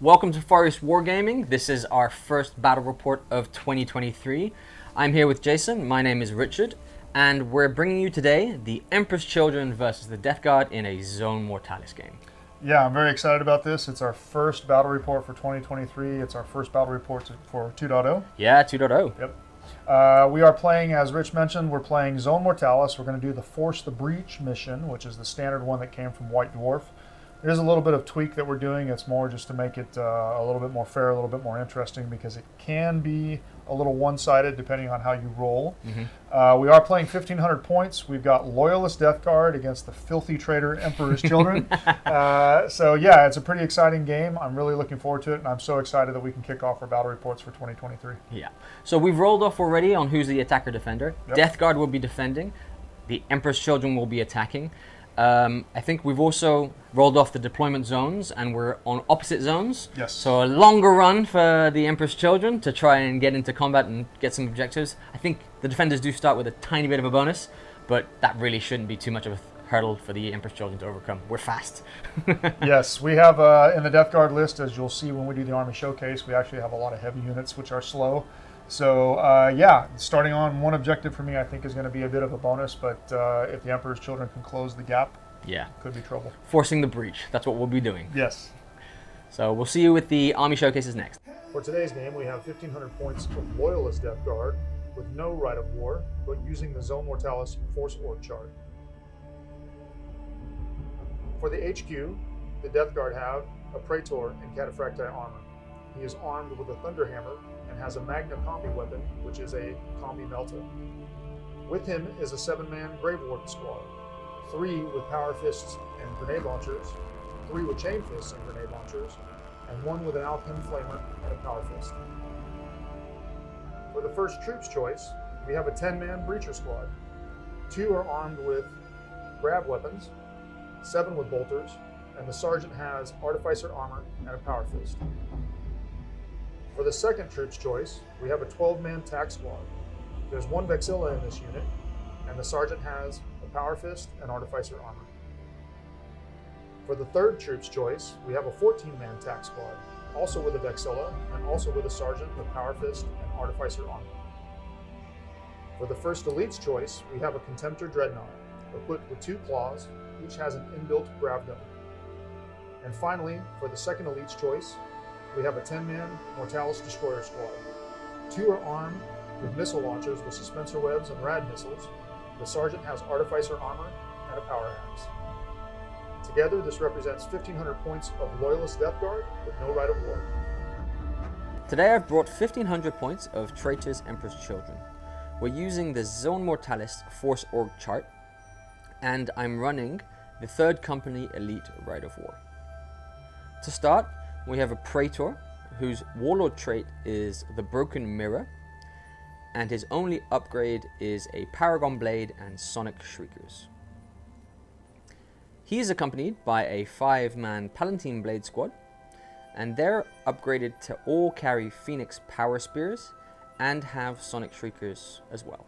Welcome to Horus Wargaming. This is our first battle report of 2023. I'm here with Jason. My name is Richard, and we're bringing you today the Emperor's Children versus the Deathguard in a Zone Mortalis game. Yeah, I'm very excited about this. It's our first battle report for 2023. It's our first battle report for 2.0. Yeah, 2.0. Yep. We are playing, as Rich mentioned, we're playing Zone Mortalis. We're going to do the Force the Breach mission, which is the standard one that came from White Dwarf. There's a little bit of tweak that we're doing. It's more just to make it a little bit more fair, a little bit more interesting, because it can be a little one-sided depending on how you roll. We are playing 1,500 points. We've got Loyalist Deathguard against the filthy traitor Emperor's Children. So yeah, it's a pretty exciting game. I'm really looking forward to it, and I'm so excited that we can kick off our battle reports for 2023. Yeah. So we've rolled off already on who's the attacker-defender. Yep. Deathguard will be defending. The Emperor's Children will be attacking. I think we've also rolled off the deployment zones, and we're on opposite zones. Yes. So a longer run for the Emperor's Children to try and get into combat and get some objectives. I think the defenders do start with a tiny bit of a bonus, but that really shouldn't be too much of a hurdle for the Emperor's Children to overcome. We're fast. Yes, we have in the Deathguard list, as you'll see when we do the Army Showcase, we actually have a lot of heavy units which are slow. So yeah, starting on one objective for me, I think is going to be a bit of a bonus, but if the Emperor's Children can close the gap, Yeah. could be trouble. Forcing the breach. That's what we'll be doing. Yes. So we'll see you with the Army Showcases next. For today's game, we have 1,500 points of Loyalist Deathguard with no right of war, but using the Zone Mortalis Force Org chart. For the HQ, the Deathguard have a Traitor and Cataphracti armor. He is armed with a Thunderhammer and has a Magna Combi weapon, which is a Combi Melta. With him is a 7-man Grave Warden squad, 3 with Power Fists and Grenade Launchers, 3 with Chain Fists and Grenade Launchers, and 1 with an Alpine Flamer and a Power Fist. For the first troops choice, we have a 10-man Breacher squad. 2 are armed with grab weapons, 7 with bolters, and the sergeant has Artificer armor and a Power Fist. For the second troops choice, we have a 12-man tack squad. There's 1 Vexilla in this unit, and the sergeant has a Power Fist and Artificer armor. For the third troops choice, we have a 14-man tack squad, also with a Vexilla, and also with a sergeant with Power Fist and Artificer armor. For the first elite's choice, we have a Contemptor Dreadnought, equipped with 2 claws, each has an inbuilt grav gun. And finally, for the second elite's choice, we have a 10-man Mortalis Destroyer squad. 2 are armed with missile launchers with suspensor webs and rad missiles. The sergeant has Artificer armor and a power axe. Together, this represents 1,500 points of Loyalist Deathguard with no right of war. Today I've brought 1,500 points of Traitor's Emperor's Children. We're using the Zone Mortalis Force Org chart, and I'm running the 3rd Company Elite Rite of War. To start, we have a Traitor, whose warlord trait is the Broken Mirror, and his only upgrade is a Paragon Blade and Sonic Shriekers. He is accompanied by a 5-man Palatine Blade squad, and they're upgraded to all carry Phoenix Power Spears and have Sonic Shriekers as well.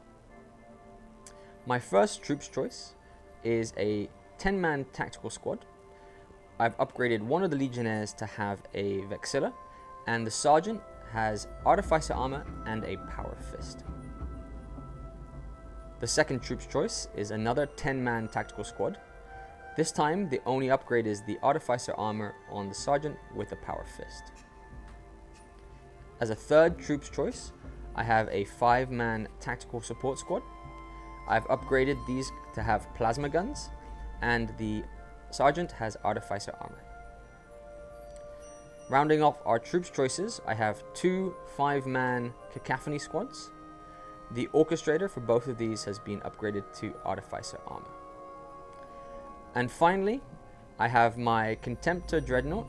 My first troops choice is a 10-man tactical squad. I've upgraded one of the Legionnaires to have a Vexilla, and the Sergeant has Artificer armor and a Power Fist. The second troops choice is another 10-man tactical squad. This time, the only upgrade is the Artificer armor on the Sergeant with a Power Fist. As a third troops choice, I have a 5-man tactical support squad. I've upgraded these to have plasma guns, and the Sergeant has Artificer armor. Rounding off our troops choices, I have 2 5-man Cacophony squads. The Orchestrator for both of these has been upgraded to Artificer armor. And finally, I have my Contemptor Dreadnought,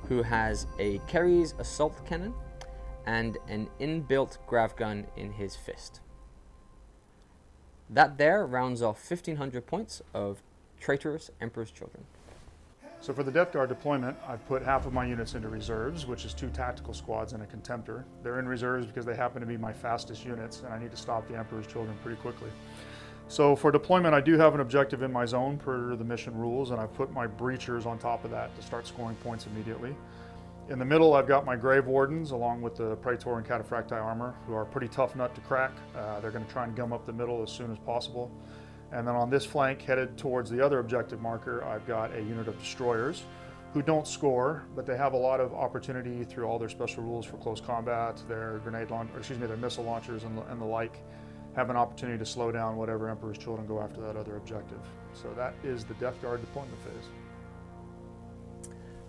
who has a Kerry's Assault Cannon and an inbuilt grav gun in his fist. That there rounds off 1,500 points of Traitor's Emperor's Children. So for the Deathguard deployment, I've put half of my units into reserves, which is 2 tactical squads and a Contemptor. They're in reserves because they happen to be my fastest units, and I need to stop the Emperor's Children pretty quickly. So for deployment, I do have an objective in my zone per the mission rules, and I've put my breachers on top of that to start scoring points immediately. In the middle, I've got my Grave Wardens along with the Traitor and Cataphracti armor, who are a pretty tough nut to crack. They're going to try and gum up the middle as soon as possible. And then on this flank, headed towards the other objective marker, I've got a unit of Destroyers who don't score, but they have a lot of opportunity through all their special rules for close combat, their their missile launchers and the like, have an opportunity to slow down whatever Emperor's Children go after that other objective. So that is the Deathguard deployment phase.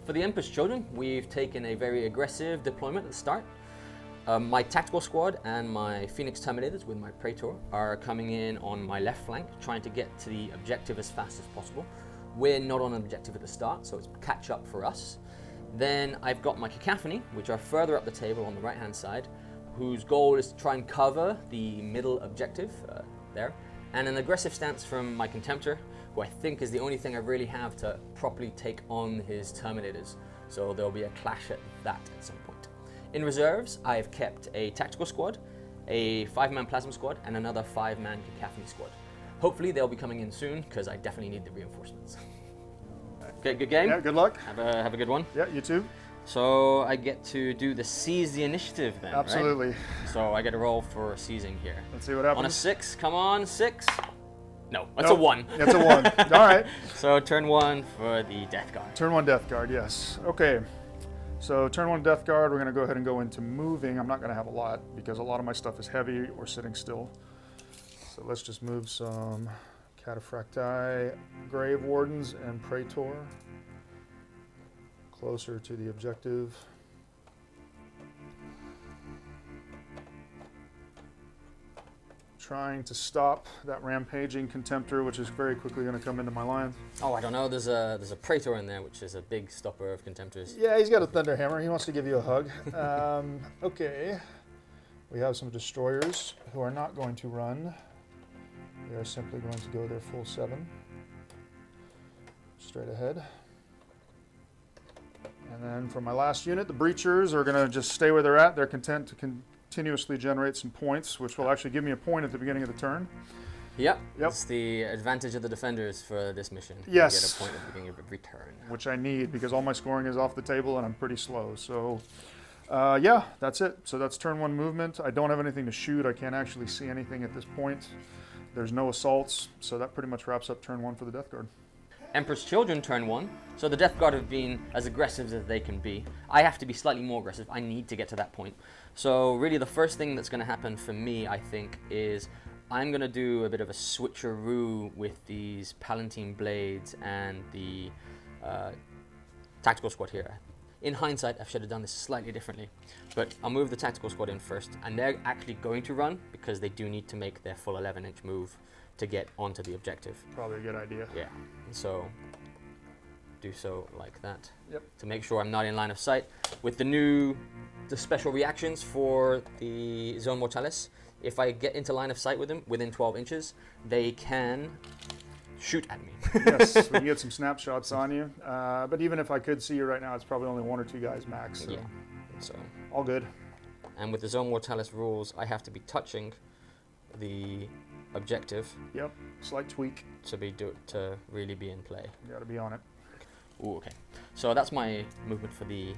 For the Emperor's Children, we've taken a very aggressive deployment at the start. My tactical squad and my Phoenix Terminators with my Traitor are coming in on my left flank, trying to get to the objective as fast as possible. We're not on an objective at the start, so it's catch up for us. Then I've got my Cacophony, which are further up the table on the right-hand side, whose goal is to try and cover the middle objective there. And an aggressive stance from my Contemptor, who I think is the only thing I really have to properly take on his Terminators. So there'll be a clash at that at some point. In reserves, I've kept a tactical squad, a 5-man plasma squad, and another 5-man Cacophony squad. Hopefully they'll be coming in soon, because I definitely need the reinforcements. Okay, good game. Yeah, good luck. Have a good one. Yeah, you too. So I get to do the seize the initiative then, Absolutely. Right? So I get a roll for seizing here. Let's see what happens. On a 6, come on, 6. No, that's a 1. That's a 1. All right. So turn 1 for the Deathguard. Turn 1 Deathguard, yes. Okay. So turn 1 Deathguard, we're going to go ahead and go into moving. I'm not going to have a lot because a lot of my stuff is heavy or sitting still. So let's just move some Cataphracti, Grave Wardens, and Traitor closer to the objective. Trying to stop that rampaging Contemptor, which is very quickly going to come into my line. Oh, I don't know. There's a Traitor in there, which is a big stopper of Contemptors. Yeah, he's got a Thunderhammer. He wants to give you a hug. Okay. We have some Destroyers who are not going to run. They are simply going to go their full 7. Straight ahead. And then for my last unit, the Breachers are going to just stay where they're at. They're content to continuously generate some points, which will actually give me a point at the beginning of the turn. Yep. It's the advantage of the defenders for this mission. Yes. You get a point at the beginning of every turn. Which I need because all my scoring is off the table and I'm pretty slow. So, yeah, that's it. So that's turn 1 movement. I don't have anything to shoot. I can't actually see anything at this point. There's no assaults. So that pretty much wraps up turn 1 for the Deathguard. Emperor's Children turn 1. So the Deathguard have been as aggressive as they can be. I have to be slightly more aggressive. I need to get to that point. So really the first thing that's going to happen for me, I think, is I'm going to do a bit of a switcheroo with these Palatine Blades and the tactical squad here. In hindsight, I should have done this slightly differently. But I'll move the tactical squad in first. And they're actually going to run because they do need to make their full 11-inch move to get onto the objective. Probably a good idea. Yeah, so do so like that. Yep. To make sure I'm not in line of sight. With the special reactions for the Zone Mortalis, if I get into line of sight with them within 12 inches, they can shoot at me. Yes, we can get some snapshots on you. But even if I could see you right now, it's probably only 1 or 2 guys max. So. Yeah, so all good. And with the Zone Mortalis rules, I have to be touching the objective. Yep, slight tweak to really be in play. You got to be on it. Ooh, okay. So that's my movement for the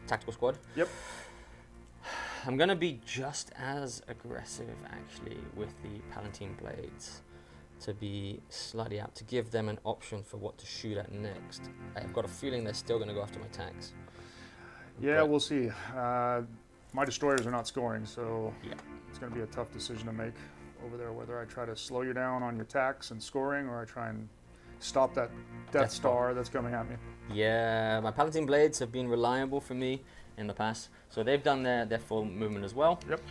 tactical squad. Yep. I'm gonna be just as aggressive actually with the Palatine Blades, to be slightly out, to give them an option for what to shoot at next. I've got a feeling they're still gonna go after my tanks. Yeah, but we'll see. My Destroyers are not scoring, so yeah, it's gonna be a tough decision to make over there, whether I try to slow you down on your attacks and scoring, or I try and stop that Death Star that's coming at me. Yeah, my Palatine Blades have been reliable for me in the past, so they've done their full movement as well. Yep.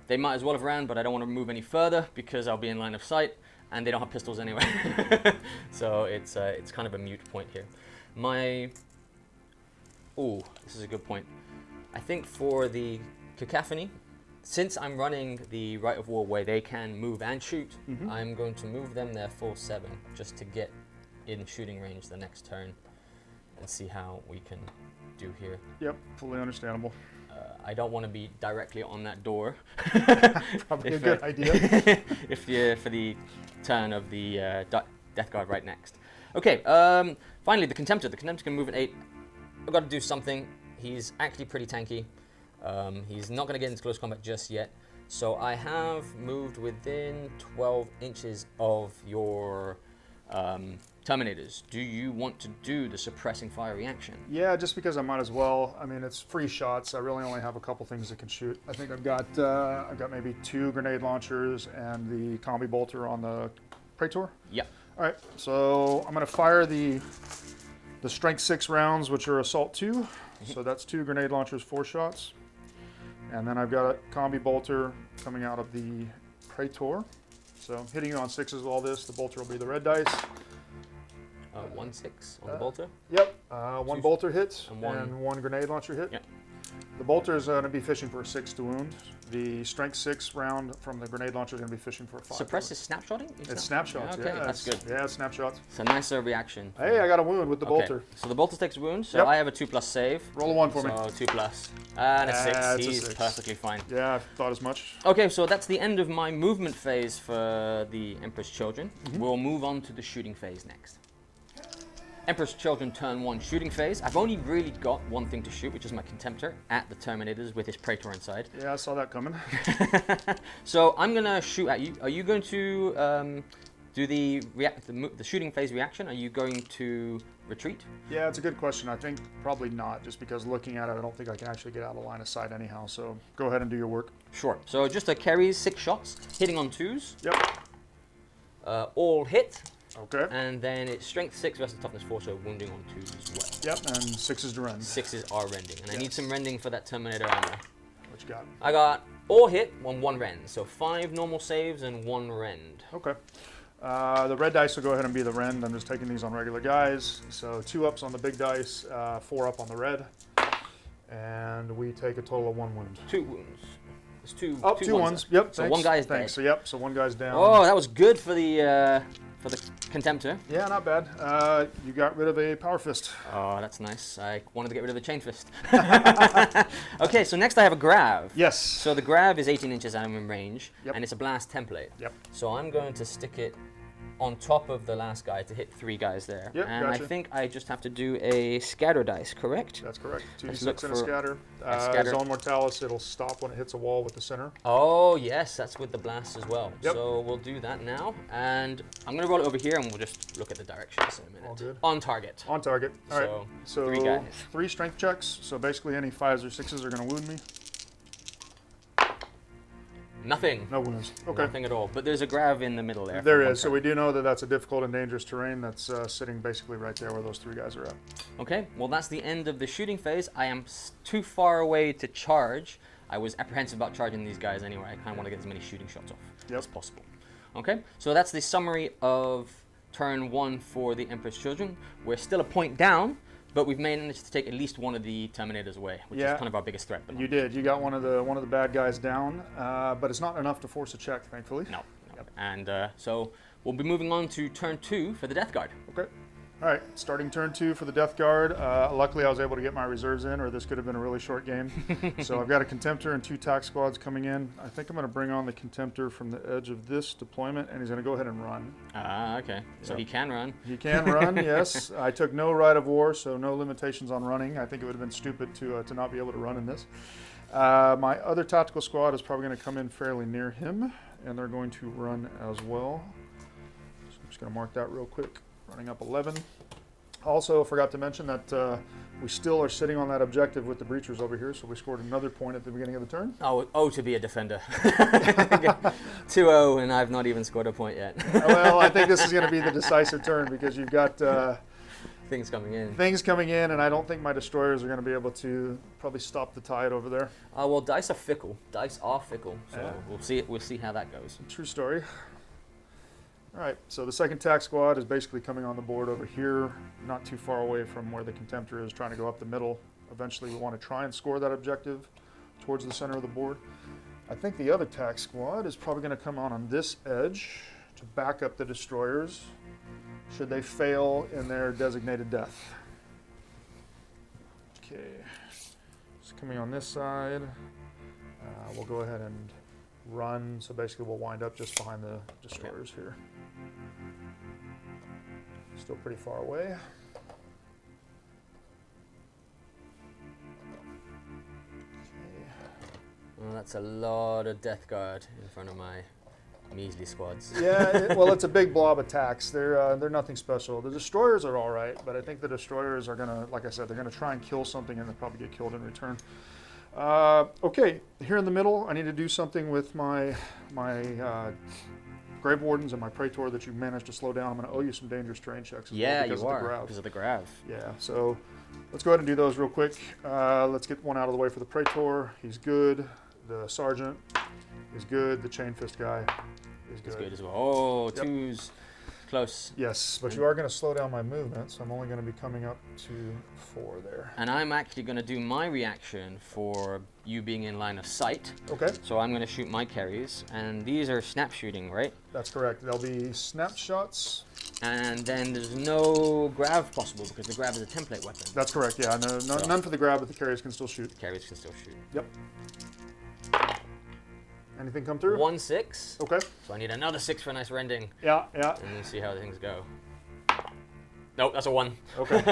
They might as well have ran, but I don't want to move any further because I'll be in line of sight, and they don't have pistols anyway. So it's kind of a moot point here. This is a good point. I think for the Cacophony, since I'm running the Rite of War where they can move and shoot, I'm going to move them their full 7 just to get in shooting range the next turn and see how we can do here. Yep, fully understandable. I don't want to be directly on that door. Probably a good idea. If you're for the turn of the Deathguard right next. Okay, finally the Contemptor. The Contemptor can move at 8 I've got to do something. He's actually pretty tanky. He's not going to get into close combat just yet. So I have moved within 12 inches of your Terminators. Do you want to do the suppressing fire reaction? Yeah, just because I might as well. I mean, it's free shots. I really only have a couple things that can shoot. I think I've got maybe 2 grenade launchers and the combi bolter on the Traitor. Yeah. All right, so I'm going to fire the strength 6 rounds, which are assault 2. So that's 2 grenade launchers, 4 shots. And then I've got a combi bolter coming out of the Traitor. So hitting you on 6s with all this. The bolter will be the red dice. 1/6 on the bolter? Yep. 1 bolter hit and 1 grenade launcher hit. Yep. The bolter is going to be fishing for a 6 to wound. The strength 6 round from the grenade launcher is going to be fishing for a 5. Suppress is snapshotting? It's snapshots. Okay, yeah, that's good. Yeah, it's snapshots. It's a nicer reaction. Hey, I got a wound with the bolter. So the bolter takes a wound, so Yep. I have a 2+ save. Roll a 1 for me. So 2+. And a 6. It's a He's 6. perfectly fine. Yeah, I thought as much. Okay, so that's the end of my movement phase for the Emperor's Children. We'll move on to the shooting phase next. Emperor's Children turn 1 shooting phase. I've only really got one thing to shoot, which is my Contemptor at the Terminators with his Traitor inside. Yeah, I saw that coming. So I'm going to shoot at you. Are you going to do the shooting phase reaction? Are you going to retreat? Yeah, it's a good question. I think probably not, just because looking at it, I don't think I can actually get out of line of sight anyhow. So go ahead and do your work. Sure. So just a carries 6 shots, hitting on 2s. Yep. All hit. Okay. And then it's strength 6 versus toughness 4, so wounding on 2s as well. Yep, and 6s to rend. 6s are rending. And I need Yes. some rending for that Terminator ammo. What you got? I got all hit on 1 rend, so 5 normal saves and 1 rend. Okay. The red dice will go ahead and be the rend. I'm just taking these on regular guys. So 2 ups on the big dice, 4 up on the red. And we take a total of 1 wound. 2 wounds. It's 2 2 ones. Yep. So thanks. 1 guy is dead. So yep. So 1 guy's down. Oh, that was good for the Contemptor. Yeah, not bad. You got rid of a power fist. Oh, that's nice. I wanted to get rid of the chain fist. Okay, so next I have a grav. Yes. So the grav is 18 inches out in range, Yep. and it's a blast template. Yep. So I'm going to stick it on top of the last guy to hit 3 guys there. Yep, and gotcha. I think I just have to do a scatter dice, correct? That's correct. Let's look 2d6 and a for scatter. a scatter. Zone Mortalis, it'll stop when it hits a wall with the center. Oh, yes, that's with the blast as well. Yep. So we'll do that now. And I'm going to roll it over here, and we'll just look at the directions in a minute. All good. On target. On target. All right. So, So 3 guys. 3 strength checks. So basically any 5s or 6s are going to wound me. Nothing. No wounds. Okay. Nothing at all. But there's a grav in the middle there. There for is. So one we do know that that's a difficult and dangerous terrain that's sitting basically right there where those 3 guys are at. Okay, well that's the end of the shooting phase. I am too far away to charge. I was apprehensive about charging these guys anyway. I kind of want to get as many shooting shots off as possible. Okay, so that's the summary of turn 1 for the Emperor's Children. We're still a point down, but we've managed to take at least one of the Terminators away, which is kind of our biggest threat. At the You moment. did. You got one of the bad guys down, but it's not enough to force a check, thankfully. No. And so we'll be moving on to turn 2 for the Deathguard. Okay. All right, starting turn 2 for the Deathguard. Luckily, I was able to get my reserves in, or this could have been a really short game. So I've got a Contemptor and 2 tac squads coming in. I think I'm going to bring on the Contemptor from the edge of this deployment, and he's going to go ahead and run. Ah, okay. So he can run. He can run, yes. I took no right of war, so no limitations on running. I think it would have been stupid to not be able to run in this. My other tactical squad is probably going to come in fairly near him, and they're going to run as well. So I'm just going to mark that real quick. Running up 11. Also, forgot to mention that we still are sitting on that objective with the breachers over here, so we scored another point at the beginning of the turn. Oh, to be a defender. 2-0, and I've not even scored a point yet. Well, I think this is going to be the decisive turn because you've got things coming in. Things coming in, and I don't think my destroyers are going to be able to probably stop the tide over there. Well, dice are fickle. Dice are fickle, so Yeah. we'll see how that goes. True story. All right, so the second tac squad is basically coming on the board over here, not too far away from where the Contemptor is, trying to go up the middle. Eventually, we want to try and score that objective towards the center of the board. I think the other tac squad is probably going to come on this edge to back up the destroyers should they fail in their designated death. Okay, it's coming on this side. We'll go ahead and run, so basically we'll wind up just behind the destroyers here. Still pretty far away. Well, that's a lot of Deathguard in front of my measly squads. Yeah, well, it's a big blob attacks. They're nothing special. The destroyers are all right, but I think the destroyers are gonna, like I said, they're gonna try and kill something and they'll probably get killed in return. Okay, here in the middle, I need to do something with my Grave Wardens and my Traitor that you managed to slow down. I'm going to owe you some dangerous terrain checks. Yeah, you are, because of the grav. Yeah, so let's go ahead and do those real quick. Let's get one out of the way for the Traitor. He's good. The Sergeant is good. The Chain Fist guy is good. He's good as well. Oh, yep. Twos. Close. Yes, but you are going to slow down my movement, so I'm only going to be coming up to 4 there. And I'm actually going to do my reaction for you being in line of sight. Okay. So I'm going to shoot my carries, and these are snap shooting, right? That's correct. There'll be snapshots. And then there's no grav possible because the grav is a template weapon. That's correct, yeah. None for the grab, but the carriers can still shoot. The carriers can still shoot. Yep. Anything come through? 1-6. Okay. So I need another 6 for a nice rending. Yeah, yeah. And then see how things go. Nope, that's a 1. Okay.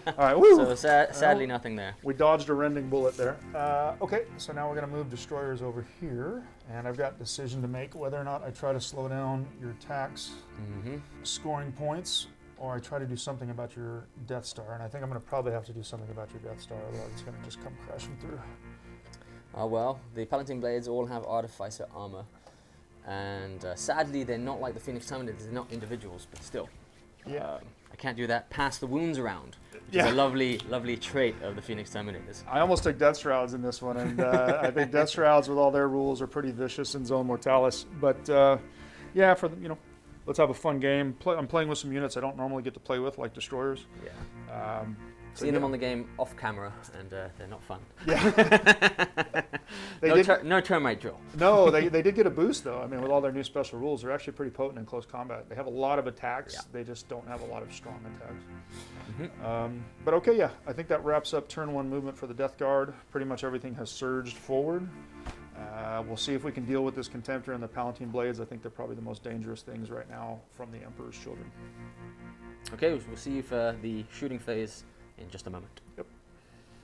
All right. Woo. So sadly, nothing there. We dodged a rending bullet there. Okay, so now we're going to move destroyers over here, and I've got a decision to make whether or not I try to slow down your attacks, scoring points, or I try to do something about your Death Star. And I think I'm going to probably have to do something about your Death Star, otherwise it's going to just come crashing through. Oh well, the Palatine Blades all have Artificer armor, and sadly they're not like the Phoenix Terminators, they're not individuals, but still. Yeah. I can't do that. Pass the wounds around, which is a lovely, lovely trait of the Phoenix Terminators. I almost took Death Shrouds in this one, and I think Death Shrouds with all their rules are pretty vicious in Zone Mortalis. But yeah, for the, let's have a fun game. I'm playing with some units I don't normally get to play with, like destroyers. Yeah. Seen them on the game off camera, and they're not fun. Yeah. No termite drill. No, they did get a boost though. I mean, with all their new special rules, they're actually pretty potent in close combat. They have a lot of attacks. Yeah. They just don't have a lot of strong attacks. But okay, yeah, I think that wraps up turn 1 movement for the Deathguard. Pretty much everything has surged forward. We'll see if we can deal with this Contemptor and the Palatine Blades. I think they're probably the most dangerous things right now from the Emperor's Children. Okay, we'll see you for the shooting phase in just a moment. Yep.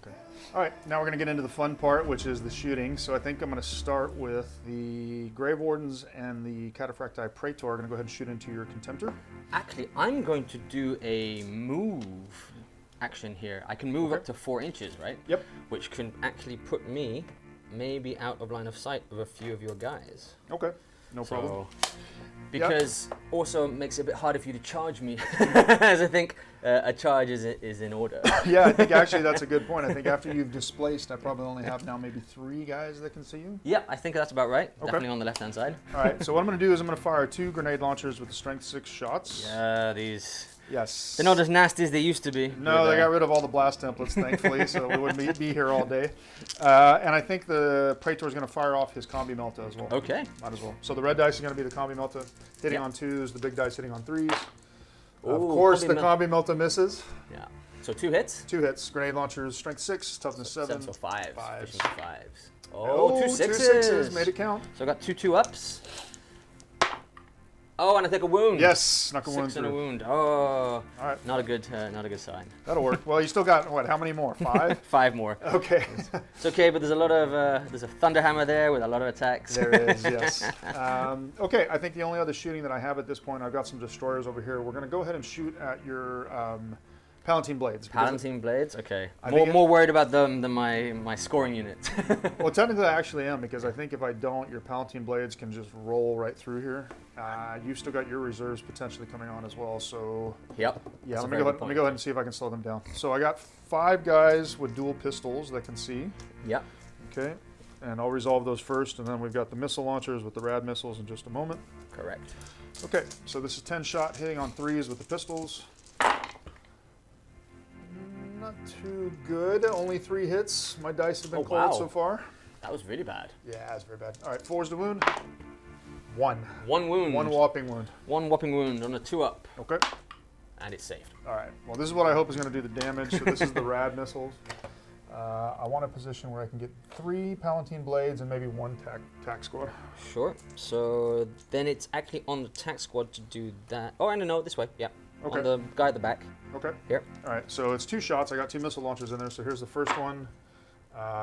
Okay. All right, now we're going to get into the fun part, which is the shooting. So I think I'm going to start with the Grave Wardens and the Cataphracti Praetor. I'm going to go ahead and shoot into your Contemptor. Actually, I'm going to do a move action here. I can move up to 4 inches, right? Yep. Which can actually put me maybe out of line of sight of a few of your guys. Okay, no problem. Because also makes it a bit harder for you to charge me, as I think a charge is in order. Yeah, I think actually that's a good point. I think after you've displaced, I probably only have now maybe 3 guys that can see you. Yeah, I think that's about right. Okay. Definitely on the left-hand side. All right, so what I'm going to do is I'm going to fire 2 grenade launchers with the strength 6 shots. Yeah, these... Yes. They're not as nasty as they used to be. No, they got rid of all the blast templates, thankfully, so we wouldn't be here all day. And I think the Praetor is going to fire off his Combi Melta as well. Okay. Might as well. So the red dice is going to be the Combi Melta hitting on 2s, the big dice hitting on 3s. Of course, the Combi Melta misses. Yeah. So 2 hits? 2 hits. Grenade launchers, strength 6, toughness 7. So 5. 5s. 5s. Oh, 2 2 6s. 6s. Made it count. So I got 2 2-ups. Oh, and I take a wound. Yes, snuck a wound 6 and through. a wound. Oh, all right. Not a good sign. That'll work. Well, you still got what? How many more? 5? 5 more. Okay. It's okay, but there's a lot of there's a Thunderhammer there with a lot of attacks. There is, yes. Okay, I think the only other shooting that I have at this point, I've got some destroyers over here. We're going to go ahead and shoot at your Palatine Blades. Palatine Blades? Okay. More worried about them than my scoring unit. Well, technically I actually am, because I think if I don't, your Palatine Blades can just roll right through here. You've still got your reserves potentially coming on as well, so... Yep. Yeah, let me go ahead and see if I can slow them down. So I got 5 guys with dual pistols that can see. Yep. Okay, and I'll resolve those first, and then we've got the missile launchers with the rad missiles in just a moment. Correct. Okay, so this is 10 shot hitting on 3s with the pistols. Not too good. Only 3 hits. My dice have been cold so far. That was really bad. Yeah, that's very bad. All right, 4s to wound. 1. 1 wound. 1 whopping wound. 1 whopping wound on a 2-up. Okay. And it's saved. All right. Well, this is what I hope is going to do the damage. So this is the rad missiles. I want a position where I can get 3 Palatine Blades and maybe 1 tack squad. Sure. So then it's actually on the tack squad to do that. Oh, no, this way. Yeah. Okay. On the guy at the back. Okay. Here. All right. So it's 2 shots. I got 2 missile launchers in there. So here's the first one.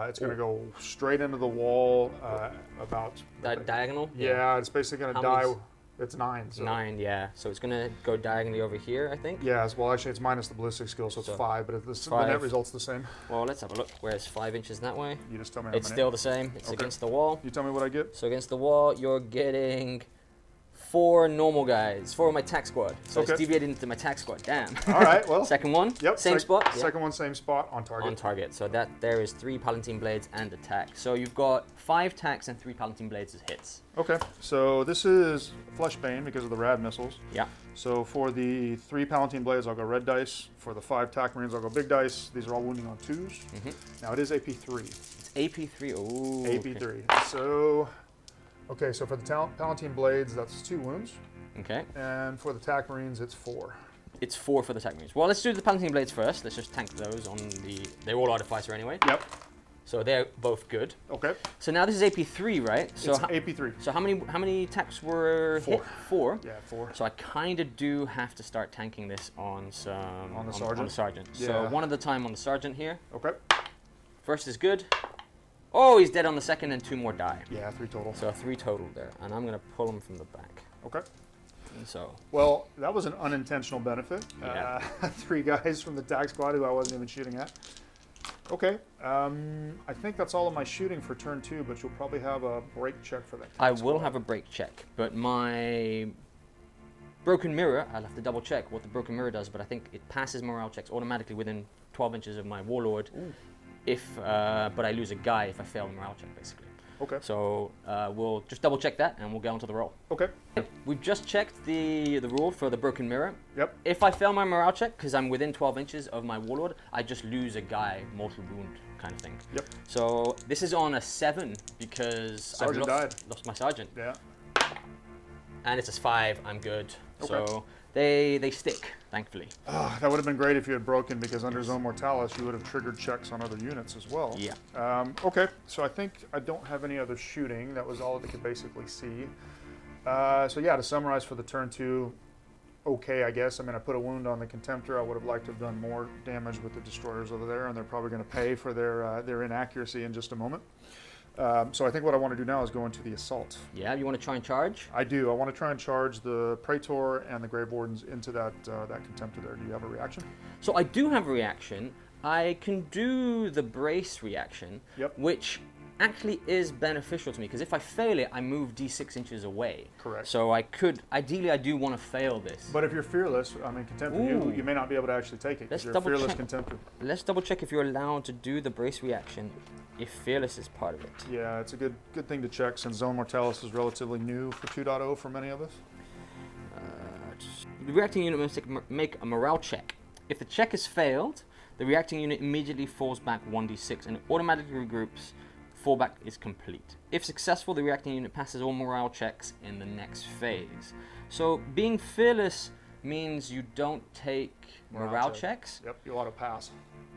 It's going to go straight into the wall about... Diagonal? Yeah, it's basically going to die. It's 9. So. 9, yeah. So it's going to go diagonally over here, I think? Yeah, well, actually, it's minus the ballistic skill, so it's 5, but the net result's the same. Well, let's have a look. Where's 5 inches that way? You just tell me. It's still the same. It's against the wall. You tell me what I get. So against the wall, you're getting 4 normal guys. 4 of my tack squad. So it's deviated into my tack squad. Damn. All right, well. Second one, same spot. Second one, same spot, on target. On target. So that there is 3 Palatine Blades and attack. So you've got 5 tacks and 3 Palatine Blades as hits. Okay, so this is Fleshbane because of the rad missiles. Yeah. So for the 3 Palatine Blades, I'll go red dice. For the 5 Tack Marines, I'll go big dice. These are all wounding on 2s. Now it is AP3. It's AP3. Ooh. AP3. Okay. So for the Palatine Blades, that's 2 wounds. Okay. And for the Tack Marines, it's 4. It's 4 for the Tack Marines. Well, let's do the Palatine Blades first. Let's just tank those on the... They're all Artificer anyway. Yep. So they're both good. Okay. So now this is AP3, right? So it's AP3. So how many attacks were 4. Hit? 4. Yeah, 4. So I kind of do have to start tanking this on some... On the Sergeant? On the Sergeant. Yeah. So 1 at a time on the Sergeant here. Okay. First is good. Oh, he's dead on the second and 2 more die. Yeah, 3 total. So 3 total there. And I'm going to pull him from the back. Okay. And so... Well, that was an unintentional benefit. Yeah. 3 guys from the Tack Squad who I wasn't even shooting at. Okay, I think that's all of my shooting for turn 2, but you'll probably have a break check for that. I will have a break check, but my Broken Mirror, I'll have to double check what the Broken Mirror does, but I think it passes morale checks automatically within 12 inches of my Warlord. Ooh. But I lose a guy if I fail the morale check, basically. Okay. So we'll just double check that and we'll get onto the roll. Okay. We've just checked the rule for the Broken Mirror. Yep. If I fail my morale check, because I'm within 12 inches of my Warlord, I just lose a guy, mortal wound kind of thing. Yep. So this is on a 7 because Sergeant lost my Sergeant. Yeah. And it's a 5, I'm good. Okay. So they stick, thankfully. That would have been great if you had broken, because under Zone Mortalis you would have triggered checks on other units as well. Yeah. Okay, so I think I don't have any other shooting. That was all that they could basically see. So yeah, to summarize for the turn 2, okay, I guess. I mean, I put a wound on the Contemptor. I would have liked to have done more damage with the destroyers over there, and they're probably going to pay for their inaccuracy in just a moment. So I think what I want to do now is go into the assault. Yeah, you want to try and charge? I do. I want to try and charge the Traitor and the Grave Wardens into that Contemptor there. Do you have a reaction? So I do have a reaction. I can do the brace reaction, which actually is beneficial to me, because if I fail it, I move d6 inches away. Correct. So I could, ideally I do want to fail this. But if you're fearless, I mean, Contemptor, you may not be able to actually take it, because you're a fearless Contemptor. Let's double check if you're allowed to do the brace reaction if fearless is part of it. Yeah, it's a good thing to check, since Zone Mortalis is relatively new for 2.0 for many of us. The reacting unit must make a morale check. If the check is failed, the reacting unit immediately falls back 1d6 and it automatically regroups. Fallback is complete. If successful, the reacting unit passes all morale checks in the next phase. So being fearless means you don't take morale checks. Yep, you auto pass.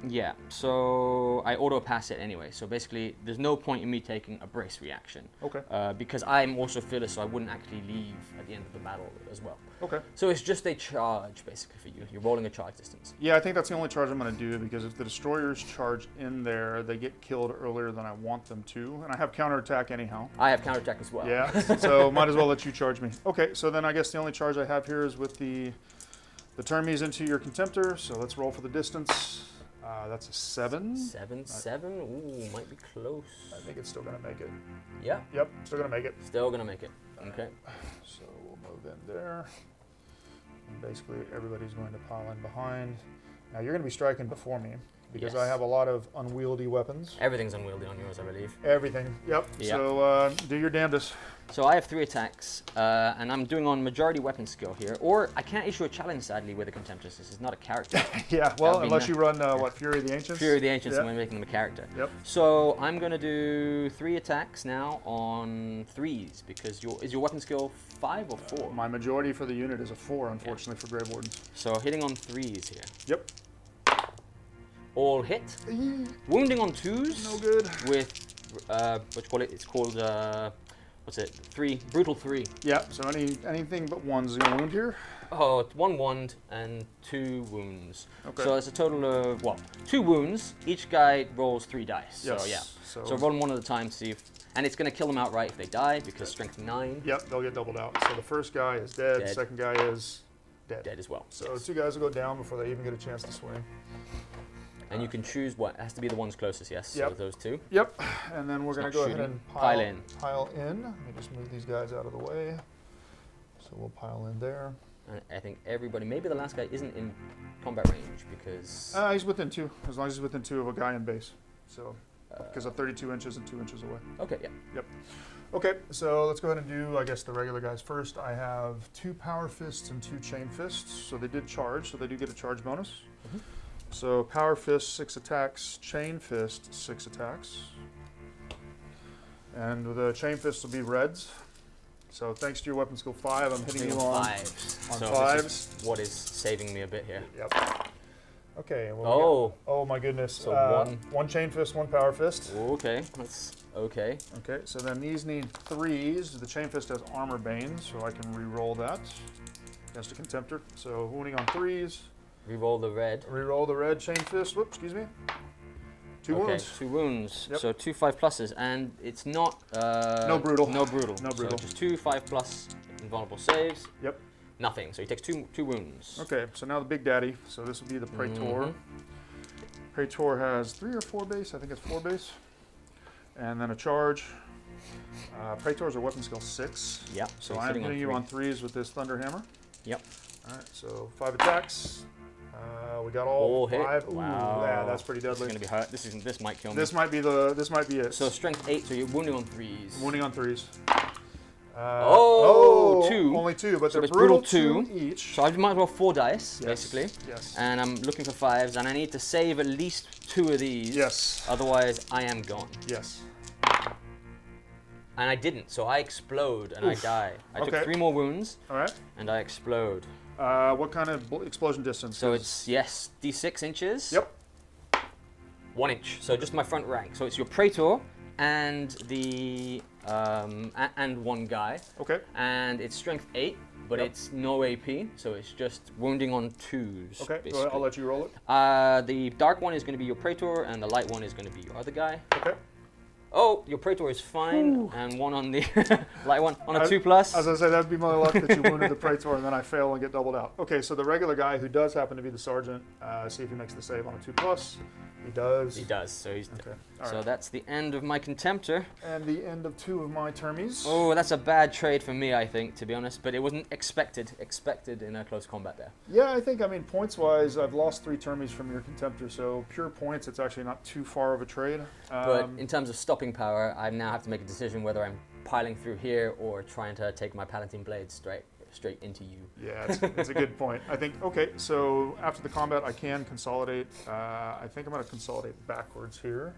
Yeah, so I auto pass it anyway. So basically, there's no point in me taking a brace reaction. Okay. Because I'm also fearless, so I wouldn't actually leave at the end of the battle as well. Okay. So it's just a charge, basically, for you. You're rolling a charge distance. Yeah, I think that's the only charge I'm going to do, because if the destroyers charge in there, they get killed earlier than I want them to. And I have counterattack anyhow. I have counterattack as well. Yeah, so might as well let you charge me. Okay, so then I guess the only charge I have here is with the turn me's into your Contemptor. So let's roll for the distance. That's a 7. 7. Ooh, might be close. I think it's still going to make it. Yeah? Yep, still going to make it. Still going to make it. Okay. So we'll move in there. And basically, everybody's going to pile in behind. Now, you're going to be striking before me, because I have a lot of unwieldy weapons. Everything's unwieldy on yours, I believe. Everything. Yep. So do your damnedest. So I have 3 attacks, and I'm doing on majority weapon skill here. Or I can't issue a challenge, sadly, with a Contemptress. This is not a character. Yeah, well, unless you run, what, Fury of the Ancients? Fury of the Ancients, and I'm making them a character. Yep. So I'm going to do 3 attacks now on 3s, because is your weapon skill 5 or 4? My majority for the unit is a 4, unfortunately, for Grave Wardens. So hitting on 3s here. Yep. All hit. Wounding on 2s. No good. With, what you call it? It's called what's it? 3, brutal 3. Yeah, so anything but one's going to wound here. Oh, it's 1 wound and 2 wounds. Okay. So it's a total of, 2 wounds. Each guy rolls 3 dice. Yes. So yeah. So roll them one at a time to see if, and it's going to kill them outright if they die because strength 9. Yep, they'll get doubled out. So the first guy is dead. Second guy is dead. Dead as well. So 2 guys will go down before they even get a chance to swing. And you can choose what has to be the ones closest. Yes. Yep. So those 2. Yep. And then we're going to go ahead and pile in. Pile in. Let me just move these guys out of the way. So we'll pile in there. And I think everybody, maybe the last guy isn't in combat range because... He's within 2, as long as he's within 2 of a guy in base. So, because of 32 inches and 2 inches away. Okay, yeah. Yep. Okay, so let's go ahead and do, I guess, the regular guys first. I have 2 power fists and 2 chain fists. So they did charge, so they do get a charge bonus. Mm-hmm. So power fist, 6 attacks. Chain fist, 6 attacks. And the chain fists will be reds. So thanks to your weapon skill 5, I'm hitting you on 5s. On so 5s. This is what is saving me a bit here. Yep. Okay. Well, oh my goodness. So one chain fist, 1 power fist. Okay, that's okay. Okay. So then these need 3s. The chain fist has armor bane, so I can re-roll that against a contemptor. So wounding on 3s. Reroll the red. Reroll the red chain fist. Whoops, excuse me. 2 wounds. 2 wounds. Yep. So 2 5+s, and it's not no brutal. No brutal. No brutal. So just 2 5+ invulnerable saves. Yep. Nothing. So he takes 2 wounds. Okay. So now the big daddy. So this will be the Traitor. Mm-hmm. Traitor has 3 or 4 base. I think it's 4 base. And then a charge. Praetor's a weapon skill 6. Yep. So I'm hitting you on 3s with this Thunder Hammer. Yep. All right. So 5 attacks. We got all 5. Hit. Ooh, Wow. yeah, that's pretty deadly. This is gonna be hurt. This might kill me. This might be it. So strength 8. So you're wounding on 3s. Wounding on 3s. 2. Only 2, but So they're it's brutal brutal 2 each. So I might as well 4 dice, Yes. basically. Yes. And I'm looking for 5s, and I need to save at least 2 of these. Yes. Otherwise, I am gone. Yes. And I didn't, so I explode and I die. I took 3 more wounds. All right. And I explode. What kind of explosion distance? So it's, yes, d6 inches. Yep. 1 inch. So just my front rank. So it's your Praetor and the and 1 guy. Okay. And it's strength 8, but it's no AP, so it's just wounding on 2s. Okay. Basically. I'll let you roll it. The dark one is going to be your Praetor, and the light one is going to be your other guy. Okay. Oh, your Praetor is fine, and 1 on the light one on a 2+. As I say, that'd be my luck that you wounded the Praetor and then I fail and get doubled out. Okay, so the regular guy who does happen to be the sergeant, see if he makes the save on a 2+. He does. He does, so he's okay. So that's the end of my Contemptor. And the end of 2 of my Termies. Oh, that's a bad trade for me, I think, to be honest. But it wasn't expected in a close combat there. Yeah, I mean, points-wise, I've lost 3 Termies from your Contemptor, so pure points, it's actually not too far of a trade. But in terms of stopping power, I now have to make a decision whether I'm piling through here or trying to take my Palatine Blade straight into you. Yeah, it's a good point. I think, okay, so after the combat, I can consolidate. I think I'm going to consolidate backwards here,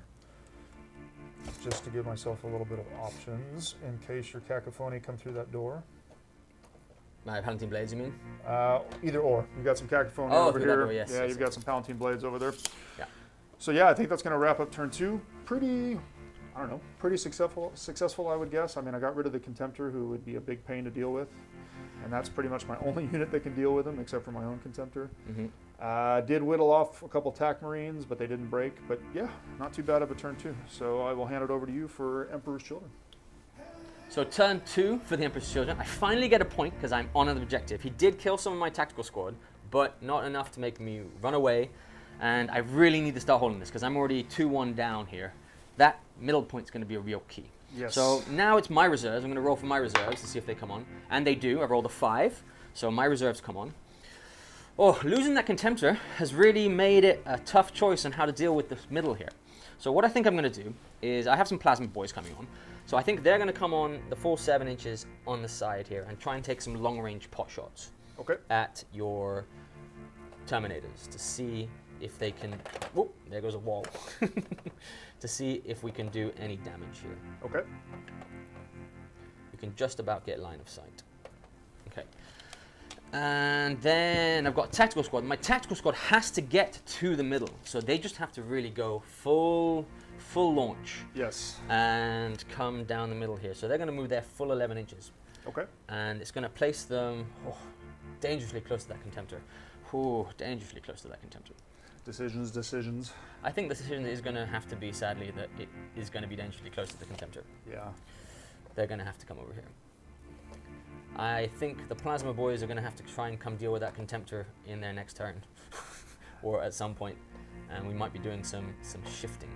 just to give myself a little bit of options in case your Cacophony come through that door. My Palatine Blades, you mean? Either or. You've got some Cacophony over here. Door, yes, you've got some Palatine Blades over there. Yeah. So yeah, I think that's going to wrap up turn 2. Pretty successful, I would guess. I mean, I got rid of the Contemptor, who would be a big pain to deal with. And that's pretty much my only unit that can deal with him, except for my own Contemptor. Mm-hmm. Did whittle off a couple TAC Marines, but they didn't break. But yeah, not too bad of a turn 2. So I will hand it over to you for Emperor's Children. So turn 2 for the Emperor's Children. I finally get a point because I'm on an objective. He did kill some of my tactical squad, but not enough to make me run away. And I really need to start holding this because I'm already 2-1 down here. That middle point's going to be a real key. Yes. So now it's my reserves. I'm going to roll for my reserves to see if they come on. And they do. I rolled a 5. So my reserves come on. Oh, losing that Contemptor has really made it a tough choice on how to deal with the middle here. So what I think I'm going to do is I have some Plasma Boys coming on. So I think they're going to come on the full 7 inches on the side here and try and take some long-range pot shots at your Terminators to see if they can... Whoop, there goes a wall. To see if we can do any damage here. Okay. We can just about get line of sight. Okay. And then I've got a tactical squad. My tactical squad has to get to the middle, so they just have to really go full launch. Yes. And come down the middle here. So they're going to move their full 11 inches. Okay. And it's going to place them dangerously close to that Contemptor. Dangerously close to that Contemptor. Decisions. I think the decision is going to have to be, sadly, that it is going to be dangerously close to the Contemptor. Yeah. They're going to have to come over here. I think the Plasma Boys are going to have to try and come deal with that Contemptor in their next turn. Or at some point. And we might be doing some shifting.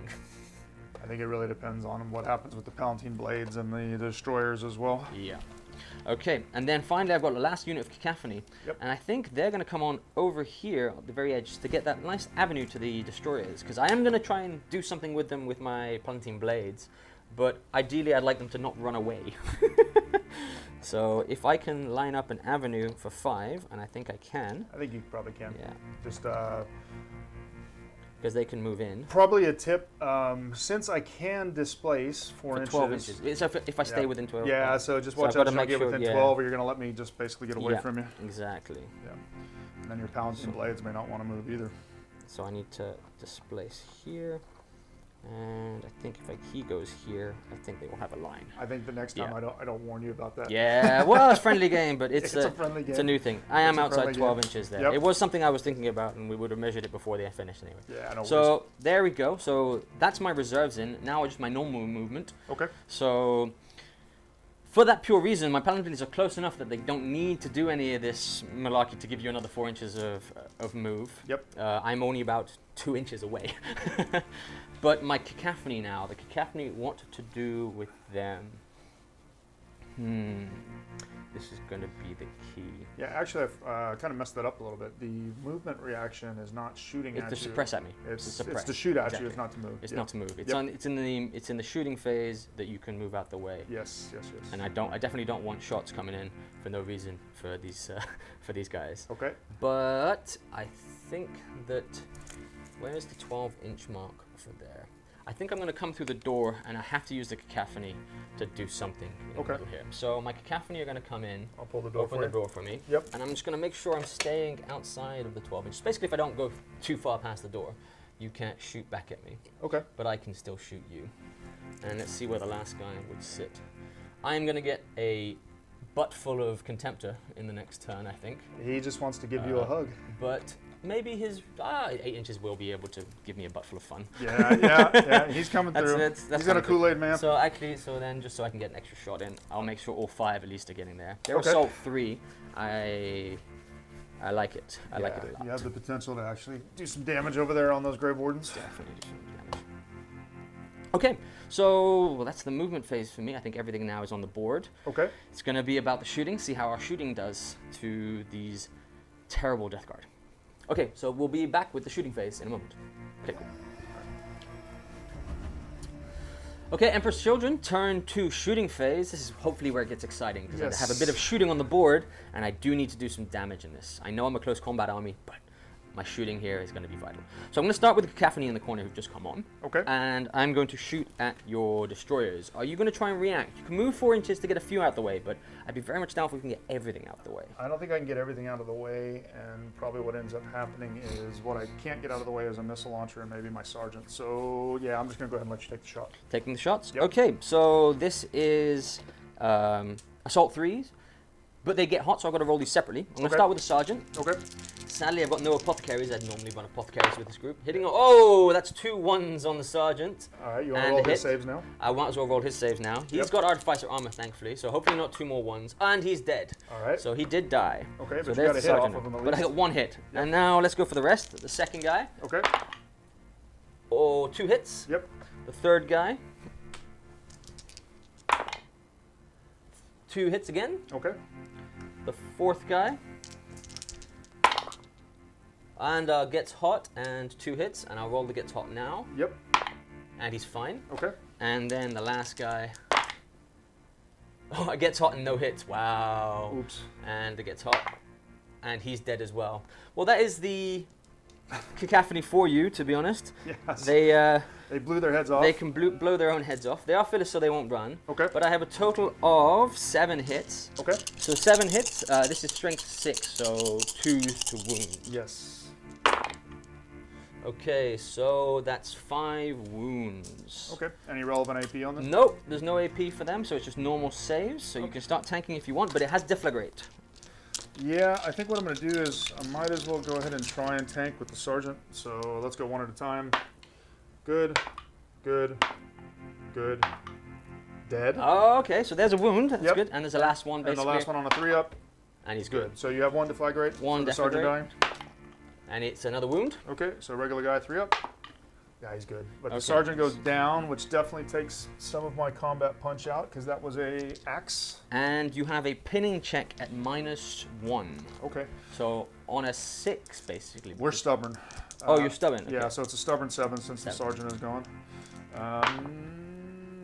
I think it really depends on what happens with the Palatine Blades and the Destroyers as well. Yeah. Okay, and then finally I've got the last unit of Cacophony. Yep. And I think they're going to come on over here at the very edge to get that nice avenue to the Destroyers. Because I am going to try and do something with them with my Palatine Blades. But ideally I'd like them to not run away. So if I can line up an avenue for 5, and I think I can. I think you probably can. Yeah. Just because they can move in. probably a tip, since I can displace 4 For inches. 12 inches. So if I stay within 12. Yeah, so just So watch I've gotta out, don't make get sure- within yeah. 12, or you're going to let me just basically get away from you. Exactly. Yeah. And then your Palatine Blades may not want to move either. So I need to displace here. And I think if he goes here, I think they will have a line. I think the next time Yeah. I don't warn you about that. Yeah, well, it's a friendly game, but it's a friendly game. It's a new thing. I am It's a outside friendly 12 game. inches there. Yep. It was something I was thinking about, and we would have measured it before they finished anyway. Yeah, no So worries. there we go. So that's my reserves in. Now just my normal movement. Okay. So for that pure reason, my Paladins are close enough that they don't need to do any of this malarkey to give you another 4 inches of move. Yep. I'm only about 2 inches away. But my Cacophony now, the Cacophony, what to do with them? This is going to be the key. Yeah, actually, I've kind of messed that up a little bit. The movement reaction is not shooting It's at to you. suppress at me. It's to suppress. to shoot at Exactly. you. It's not to move. It's Yep. not to move. It's Yep. on. It's in the shooting phase that you can move out the way. Yes. And I definitely don't want shots coming in for no reason for these for these guys. Okay. But I think that where's the 12-inch mark for there? I think I'm going to come through the door, and I have to use the Cacophony to do something in the middle here. So my Cacophony are going to come in, I'll pull the door open for the you. door for me, Yep. and I'm just going to make sure I'm staying outside of the 12 inches. Basically, if I don't go too far past the door, you can't shoot back at me, Okay. but I can still shoot you. And let's see where the last guy would sit. I'm going to get a butt full of Contemptor in the next turn, I think. He just wants to give you a hug. But maybe his 8 inches will be able to give me a butt full of fun. Yeah. He's coming through. That's He's got a coming Kool-Aid man. So actually, then just so I can get an extra shot in, I'll make sure all 5 at least are getting there. They're Okay. assault 3. I like it. I like it a lot. You have the potential to actually do some damage over there on those Grave Wardens. Definitely do some damage. Okay, so that's the movement phase for me. I think everything now is on the board. Okay. It's going to be about the shooting. See how our shooting does to these terrible Deathguard. Okay, so we'll be back with the shooting phase in a moment. Okay, cool. Okay, Emperor's Children, turn to shooting phase. This is hopefully where it gets exciting, because I have a bit of shooting on the board, and I do need to do some damage in this. I know I'm a close combat army, but my shooting here is going to be vital. So I'm going to start with the Cacophony in the corner who've just come on. Okay. And I'm going to shoot at your destroyers. Are you going to try and react? You can move 4 inches to get a few out the way, but I'd be very much down if we can get everything out the way. I don't think I can get everything out of the way, and probably what ends up happening is what I can't get out of the way is a missile launcher and maybe my sergeant. So yeah, I'm just going to go ahead and let you take the shot. Taking the shots? Yep. Okay, so this is assault 3s, but they get hot, so I've got to roll these separately. I'm going to start with the sergeant. Okay. Sadly, I've got no apothecaries. I'd normally run apothecaries with this group. Hitting, oh, that's 2 1s on the sergeant. All right, you want to roll his saves now? I might as well roll his saves now. He's got Artificer armor, thankfully, so hopefully not 2 more 1s. And he's dead. All right. So he did die. Okay, but so you there's got a the hit off sergeant. of him at But I least. got 1 hit. And now let's go for the rest. The second guy. Okay. Oh, 2 hits. Yep. The third guy. 2 hits again. Okay. The fourth guy. And gets hot and 2 hits, and I'll roll the gets hot now. Yep. And he's fine. Okay. And then the last guy. Oh, it gets hot and no hits. Wow. Oops. And it gets hot. And he's dead as well. Well, that is the cacophony for you, to be honest. Yes. They blew their heads off. They can blow their own heads off. They are fillers, so they won't run. Okay. But I have a total of 7 hits. Okay. So 7 hits. This is strength 6, so 2 to wound. Yes. Okay, so that's 5 wounds. Okay. Any relevant AP on this? Nope, there's no AP for them, so it's just normal saves. So you can start tanking if you want, but it has Deflagrate. Yeah, I think what I'm going to do is I might as well go ahead and try and tank with the sergeant. So let's go one at a time. Good, good, good, dead. Oh, okay, so there's a wound. That's Yep. good. And there's the last one, basically. And the last one on a 3-up. And he's Good. good. So you have 1 Deflagrate. One the sergeant dying. And it's another wound. Okay, so regular guy 3-up. Yeah, he's good. But the Okay. sergeant goes down, which definitely takes some of my combat punch out because that was a axe. And you have a pinning check at -1. Okay. So on a 6, basically. We're stubborn. Oh, you're stubborn. Okay. Yeah, so it's a stubborn 7 since the 7. sergeant is gone.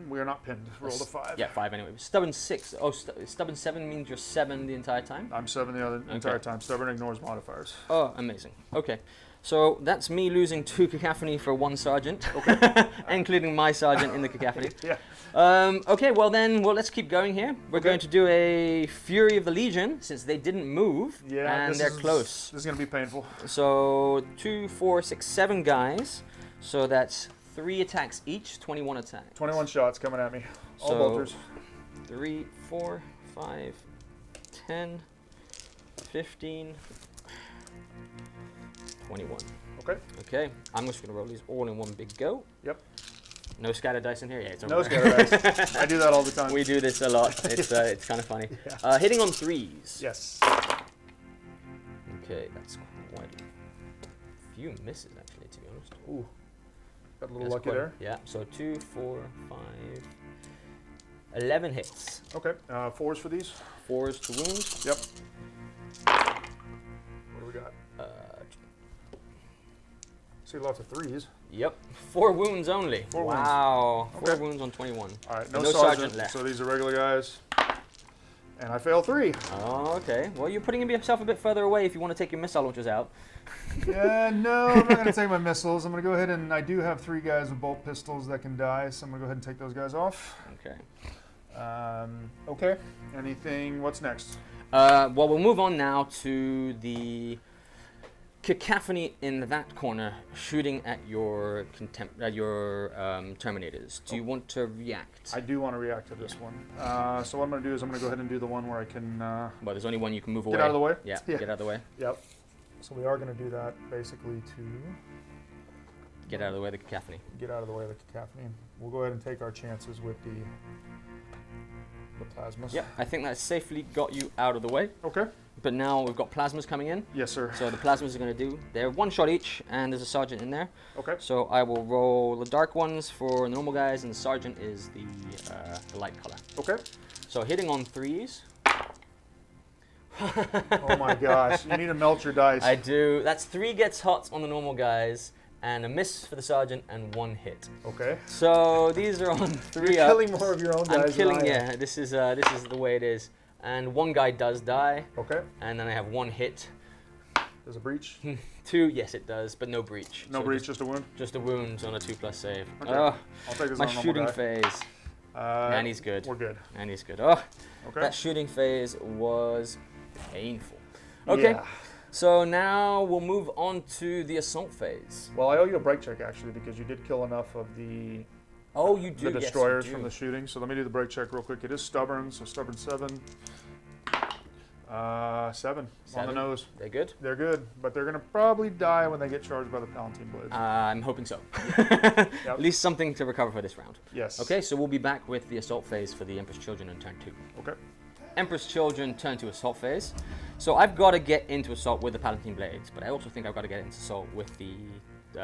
We are not pinned. Rolled a 5. Yeah, 5 anyway. Stubborn 6. Oh, stubborn 7 means you're 7 the entire time? I'm 7 the entire time. Stubborn ignores modifiers. Oh, amazing. Okay. So that's me losing 2 cacophony for 1 sergeant, okay. Including my sergeant in the cacophony. Yeah. Okay, well then, let's keep going here. We're going to do a Fury of the Legion, since they didn't move, and they're close. This is going to be painful. So 2, 4, 6, 7 guys. So that's 3 attacks each, 21 attacks. 21 shots coming at me. All So, bolters. 3, 4, 5, 10, 15, 21. Okay. Okay, I'm just going to roll these all in one big go. Yep. No scatter dice in here? Yeah, it's No over. scatter dice. I do that all the time. We do this a lot. It's kind of funny. Yeah. Hitting on 3s. Yes. Okay, that's quite a few misses, actually, to be honest. Ooh. Got a little That's lucky there. Yeah, so 2, 4, 5, 11 hits. Okay. 4s for these. 4s to wound. Yep. What do we got? See lots of 3s. Yep. 4 wounds only. 4 wounds. Wow. Okay. 4 wounds on 21. All right. No No sergeant sergeant left. So these are regular guys. And I fail 3. Oh, okay. Well, you're putting yourself a bit further away if you want to take your missile launchers out. Yeah, no, I'm not going to take my missiles. I'm going to go ahead and I do have 3 guys with bolt pistols that can die, so I'm going to go ahead and take those guys off. Okay. Okay. Anything? What's next? Well, we'll move on now to the cacophony in that corner, shooting at your terminators. Do you want to react? I do want to react to this one. So what I'm going to do is I'm going to go ahead and do the one where I can Well, there's only one you can move away. get out of the way. Yeah, get out of the way. Yep. So we are going to do that basically to Get out of the way of the cacophony. get out of the way of the cacophony. We'll go ahead and take our chances with the plasmas. Yep, I think that safely got you out of the way. Okay. But now we've got plasmas coming in. Yes, sir. So the plasmas are going to do, they're 1 shot each, and there's a sergeant in there. Okay. So I will roll the dark ones for the normal guys, and the sergeant is the light color. Okay. So hitting on 3s. Oh my gosh. You need to melt your dice. I do. That's 3 gets hot on the normal guys, and a miss for the sergeant, and 1 hit. Okay. So these are on 3 You're up. killing more of your own guys. I'm killing, than I am. yeah. This is the way it is. And 1 guy does die, Okay. and then I have 1 hit. There's a breach. 2, yes it does, but no breach. No So breach, just a wound. Just a wound on a 2+ save. Okay. Oh, I'll take this my on a normal shooting guy. phase. And he's good. We're good. And he's good. Oh, Okay. that shooting phase was painful. Okay, Yeah. so now we'll move on to the assault phase. Well, I owe you a break check actually because you did kill enough of the Oh, you do. the yes, you destroyers do. from the shooting. So let me do the break check real quick. It is stubborn, so stubborn 7. 7 on the 7? nose. They're good. They're good, but they're gonna probably die when they get charged by the Palatine blades. I'm hoping so. At least something to recover for this round. Yes. Okay, so we'll be back with the assault phase for the Emperor's Children in turn 2. Okay. Emperor's Children turn to assault phase. So I've got to get into assault with the Palatine Blades, but I also think I've got to get into assault with the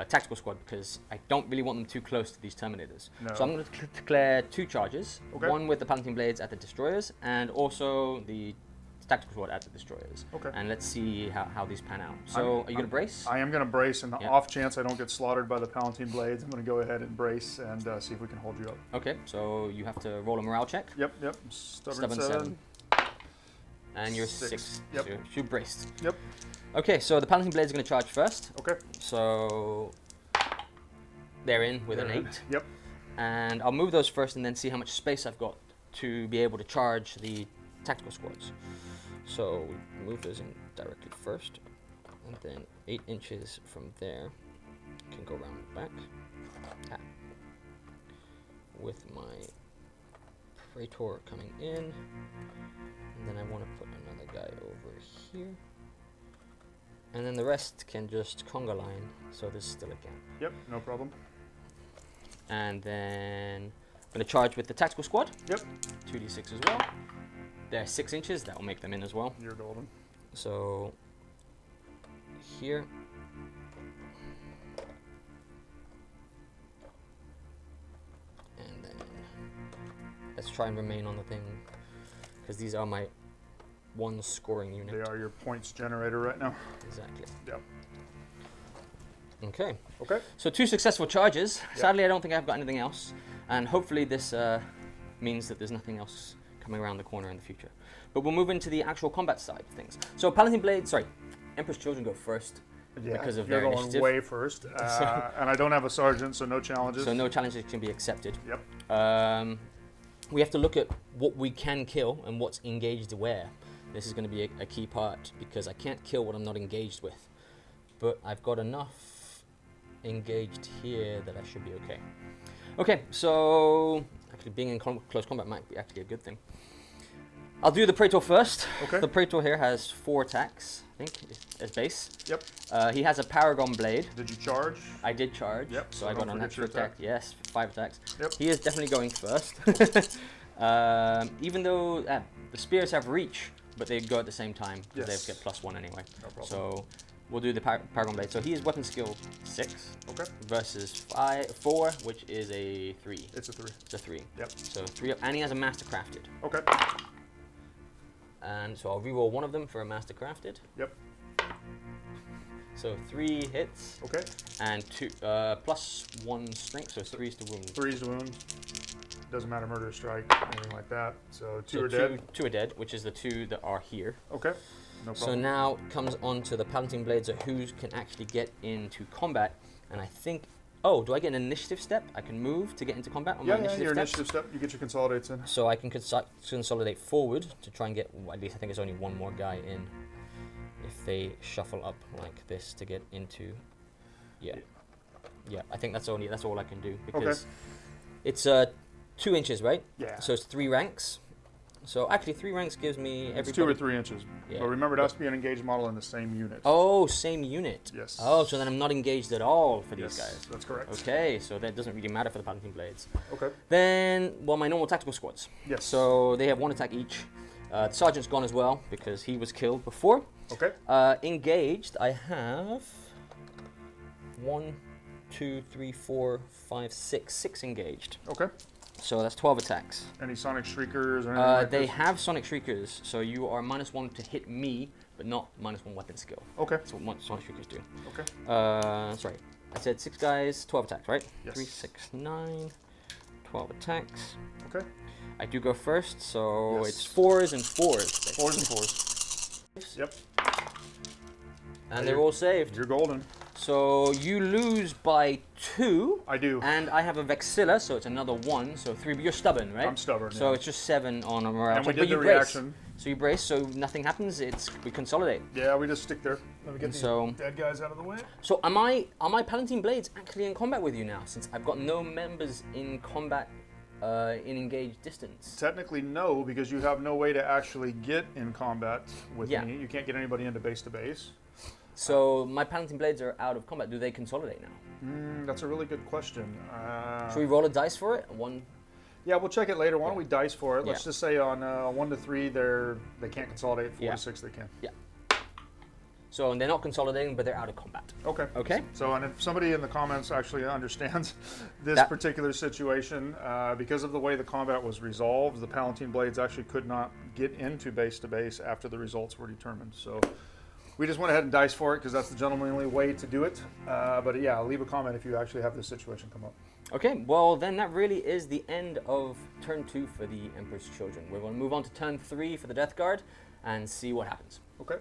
tactical squad because I don't really want them too close to these Terminators. No. So I'm going to declare 2 charges, Okay. 1 with the Palatine Blades at the Destroyers and also the tactical squad at the Destroyers. Okay. And let's see how these pan out. So are you going to brace? I am going to brace, and the Yeah. off chance I don't get slaughtered by the Palatine blades, I'm going to go ahead and brace and see if we can hold you up. Okay, so you have to roll a morale check. Yep. Stubborn Stubborn 7. And you're 6. Yep. So you're braced. Yep. Okay, so the Paladin Blade is going to charge first. Okay. So they're in with an 8. Yep. And I'll move those first and then see how much space I've got to be able to charge the tactical squads. So we move those in directly first. And then 8 inches from there can go around the back. With my Traitor coming in. And then I want to put another guy over here. And then the rest can just conga line, so there's still a gap. Yep, no problem. And then I'm going to charge with the tactical squad. Yep. 2d6 as well. They're 6 inches, that will make them in as well. You're golden. So here. And then let's try and remain on the thing, because these are my one scoring unit. They are your points generator right now. Exactly. Yep. Okay. Okay. So 2 successful charges. Yep. Sadly, I don't think I've got anything else. And hopefully this means that there's nothing else coming around the corner in the future. But we'll move into the actual combat side of things. So Paladin Blade, sorry, Emperor's Children go first because of their you're initiative. going way first. And I don't have a sergeant, so no challenges. So no challenges can be accepted. Yep. We have to look at what we can kill and what's engaged where. This is going to be a key part because I can't kill what I'm not engaged with. But I've got enough engaged here that I should be okay. Okay, so actually being in close combat might be actually a good thing. I'll do the Traitor first. Okay. The Traitor here has 4 attacks, I think, as base. Yep. He has a Paragon Blade. Did you charge? I did charge. Yep. So I got an extra attack. Yes, 5 attacks. Yep. He is definitely going first. Even though the spears have reach, but they go at the same time because Yes. they get +1 anyway. No problem. So we'll do the Paragon Blade. So he is weapon skill 6 Okay. versus 4, which is a 3. It's a 3. It's a 3. Yep. So 3 up, and he has a Master Crafted. Okay. And so I'll reroll one of them for a Master Crafted. Yep. So 3 hits. Okay. And 2 +1 strength, so 3 is to wound. 3 is the wound. Doesn't matter, murder, strike, anything like that. So 2 are dead. 2 are dead, which is the 2 that are here. Okay. No So problem. now comes on to the Paladin Blades of who can actually get into combat. And I think, oh, do I get an initiative step? I can move to get into combat on my Yeah, initiative your steps? initiative step, you get your consolidates in. So I can consolidate forward to try and get, at least I think there's only one more guy in. If they shuffle up like this to get into, yeah, I think that's all I can do because it's 2 inches, right? Yeah. So it's 3 ranks. So actually 3 ranks gives me It's every 2 or 3 inches. Yeah. But remember, it has to be an engaged model in the same unit. Oh, same unit. Yes. Oh, so then I'm not engaged at all for these Yes, guys. that's correct. Okay, so that doesn't really matter for the Paladin Blades. Okay. Then, well, my normal tactical squads. Yes. So they have 1 attack each. The sergeant's gone as well because he was killed before. Okay. Engaged, I have 1, 2, 3, 4, 5, 6. 6 engaged. Okay. So that's 12 attacks. Any Sonic Shriekers or anything like They this? have Sonic Shriekers, so you are -1 to hit me, but not -1 weapon skill. Okay. That's what Sonic Shriekers do. Okay. Sorry. I said 6 guys, 12 attacks, right? Yes. 3, 6, 9, 12 attacks. Okay. I do go first, so Yes. it's 4s and 4s. 4s and 4s. Yep. And they're all saved. You're golden. So you lose by 2. I do. And I have a Vexilla, so it's another 1, so 3. But you're stubborn, right? I'm stubborn, So yeah. it's just 7 on a morale And we check, did but the you brace. reaction. So you brace, so nothing happens. We consolidate. Yeah, we just stick there. Let me get And these so- dead guys out of the way. So are my Palatine Blades actually in combat with you now, since I've got no members in combat in engaged distance? Technically, no, because you have no way to actually get in combat with Yeah. me. You can't get anybody into base to base. So my Palatine Blades are out of combat. Do they consolidate now? That's a really good question. Should we roll a dice for it? 1. Yeah, we'll check it later. Why don't we dice for it? Let's Yeah. just say on 1 to 3, they can't consolidate. 4 Yeah. to 6, they can. Yeah. So they're not consolidating, but they're out of combat. Okay. Okay. So, and if somebody in the comments actually understands this That- particular situation, because of the way the combat was resolved, the Palatine Blades actually could not get into base to base after the results were determined. So we just went ahead and dice for it because that's the gentlemanly way to do it. But yeah, leave a comment if you actually have this situation come up. Okay, well then that really is the end of turn 2 for the Emperor's Children. We're going to move on to turn 3 for the Deathguard and see what happens. Okay.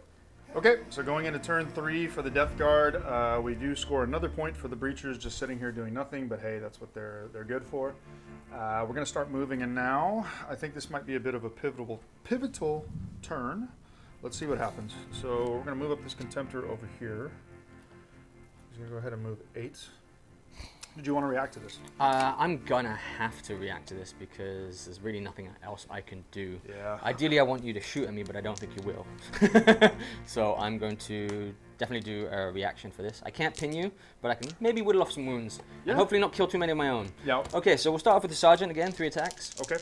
Okay, so going into turn 3 for the Deathguard, we do score another point for the Breachers just sitting here doing nothing, but hey, that's what they're good for. We're going to start moving in now. I think this might be a bit of a pivotal turn. Let's see what happens. So we're going to move up this Contemptor over here. He's going to go ahead and move 8. Did you want to react to this? I'm gonna have to react to this because there's really nothing else I can do. Yeah. Ideally, I want you to shoot at me, but I don't think you will. So I'm going to definitely do a reaction for this. I can't pin you, but I can maybe whittle off some wounds. Yeah. And hopefully not kill too many of my own. Yeah. Okay, so we'll start off with the Sergeant again, 3 attacks. Okay.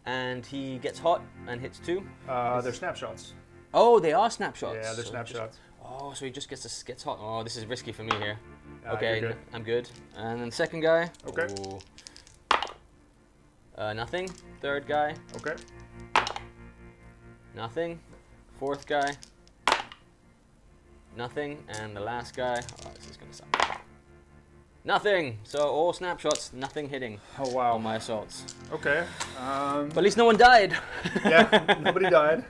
And he gets hot and hits 2. They're snapshots. Oh, they are snapshots. Yeah, they're So snapshots. Oh, so he just gets hot. Oh, this is risky for me here. Okay, Okay, I'm good. And then second guy. Okay. Ooh. Nothing. Third guy. Okay. Nothing. Fourth guy. Nothing. And the last guy. Oh, this is gonna suck. Nothing. So all snapshots. Nothing hitting. Oh wow. On my assaults. Okay. But at least no one died. Yeah, nobody died.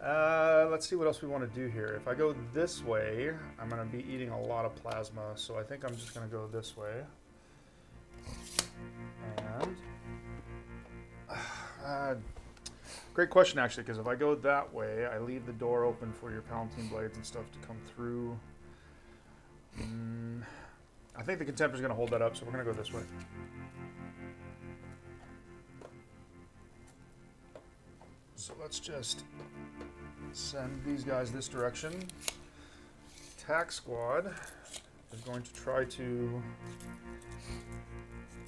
Let's see what else we want to do here. If I go this way, I'm going to be eating a lot of plasma, so I think I'm just going to go this way. And great question, actually, because if I go that way, I leave the door open for your Palatine Blades and stuff to come through. I think the Contemptor's going to hold that up, so we're going to go this way. So let's just send these guys this direction. Attack squad is going to try to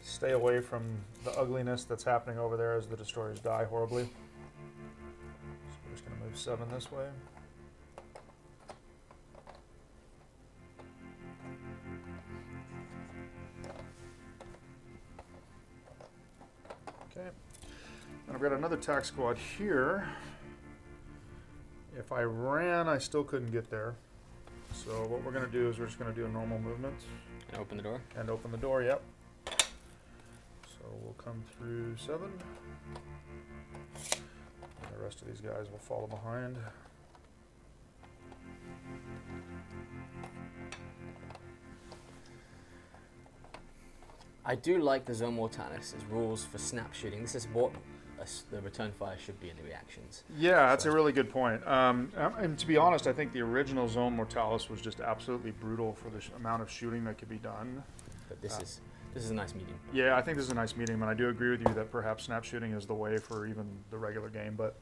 stay away from the ugliness that's happening over there as the destroyers die horribly. So we're just going to move 7 this way. Okay. And I've got another attack squad here. If I ran, I still couldn't get there. So what we're going to do is we're just going to do a normal movement. And open the door. And open the door, yep. So we'll come through 7. And the rest of these guys will follow behind. I do like the Zone Mortalis' rules for snap shooting. This is what the return fire should be in the reactions. Yeah, that's a really good point. And to be honest, I think the original Zone Mortalis was just absolutely brutal for the amount of shooting that could be done. But this is a nice medium. Yeah, I think this is a nice medium, and I do agree with you that perhaps snap shooting is the way for even the regular game, but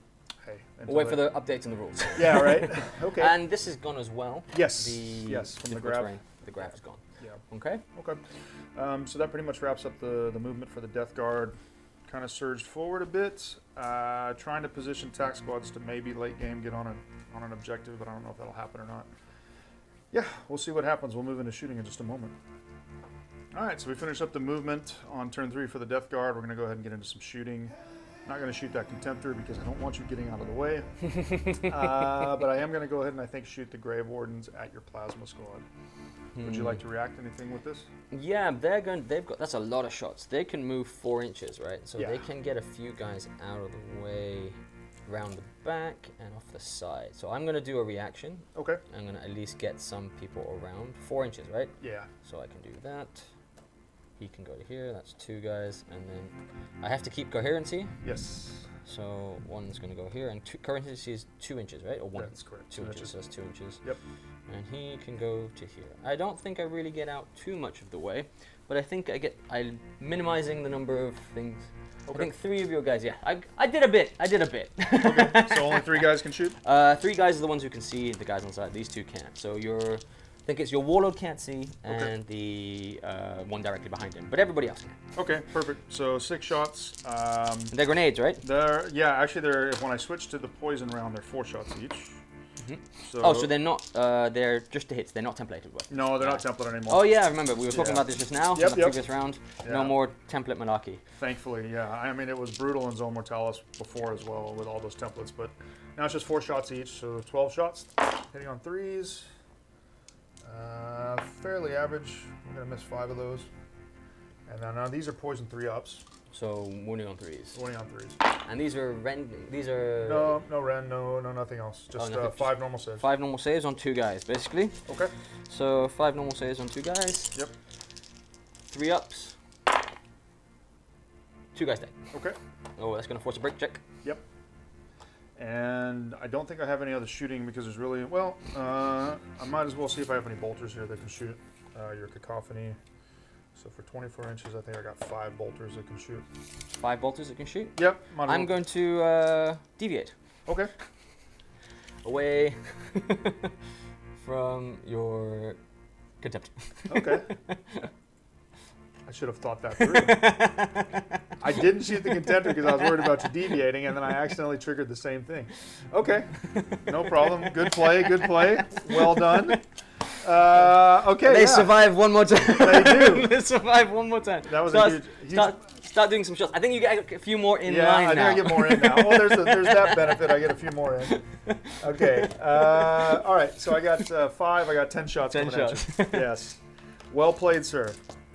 hey. We'll wait for the updates in the rules. Yeah, right? Okay. And this is gone as well. Yes, yes, from the grab. The graph is gone. Yeah. Okay. Okay. So that pretty much wraps up the movement for the Deathguard. Kind of surged forward a bit, trying to position attack squads to maybe late game get on an objective, but I don't know if that'll happen or not. Yeah, we'll see what happens. We'll move into shooting in just a moment. All right, so we finished up the movement on turn 3 for the Deathguard. We're going to go ahead and get into some shooting. Not going to shoot that Contemptor because I don't want you getting out of the way. But I am going to go ahead and I think shoot the Grave Wardens at your Plasma Squad. Would you like to react anything with this? Yeah, that's a lot of shots. They can move 4 inches, right? So they can get a few guys out of the way, around the back and off the side. So I'm gonna do a reaction. Okay. I'm gonna at least get some people around 4 inches, right? Yeah. So I can do that. He can go to here. That's 2 guys, and then I have to keep coherency. Yes. So one's gonna go here, and coherency is 2 inches, right? Or 1? That's correct. 2 inches. So that's 2 inches. Yep. And he can go to here. I don't think I really get out too much of the way, but I think I'm minimizing the number of things. Okay. I think 3 of your guys, yeah. I did a bit. Okay. So only 3 guys can shoot? 3 guys are the ones who can see, the guys on the side. These 2 can't. So I think it's your Warlord can't see, and the one directly behind him. But everybody else can. Okay, perfect. So 6 shots. They're grenades, right? Actually, when I switch to the poison round, they're 4 shots each. So, so they're not, they're just the hits, they're not templated weapons. No, they're not templated anymore. Oh yeah, I remember, we were talking about this just now, in the previous round. Yeah. No more template malarkey. Thankfully, yeah. I mean, it was brutal in Zone Mortalis before as well with all those templates, but now it's just 4 shots each, so 12 shots, hitting on 3s. Fairly average, we're gonna miss 5 of those. And then these are poison 3-ups. So wounding on 3s. Wounding on 3s. And these are rend. These are no rend, no nothing else. Just nothing, 5 normal saves. 5 normal saves on 2 guys, basically. Okay. So 5 normal saves on 2 guys. Yep. 3 ups. 2 guys dead. Okay. Oh, that's gonna force a break check. Yep. And I don't think I have any other shooting because there's really I might as well see if I have any bolters here that can shoot your cacophony. So for 24 inches, I think I got 5 bolters that can shoot. 5 bolters that can shoot? Yep. I'm going to deviate. Okay. Away from your contempt. Okay. I should have thought that through. I didn't shoot the contender because I was worried about you deviating, and then I accidentally triggered the same thing. Okay. No problem. Good play. Good play. Well done. Okay. They survive one more time. They do. They survive one more time. That was a huge. Start doing some shots. I think you get a few more in line now. now. Yeah, I think I get more in now. Well, there's that benefit. I get a few more in. Okay. All right. So I got 5. I got 10 shots. 10 shots. Yes. Well played, sir.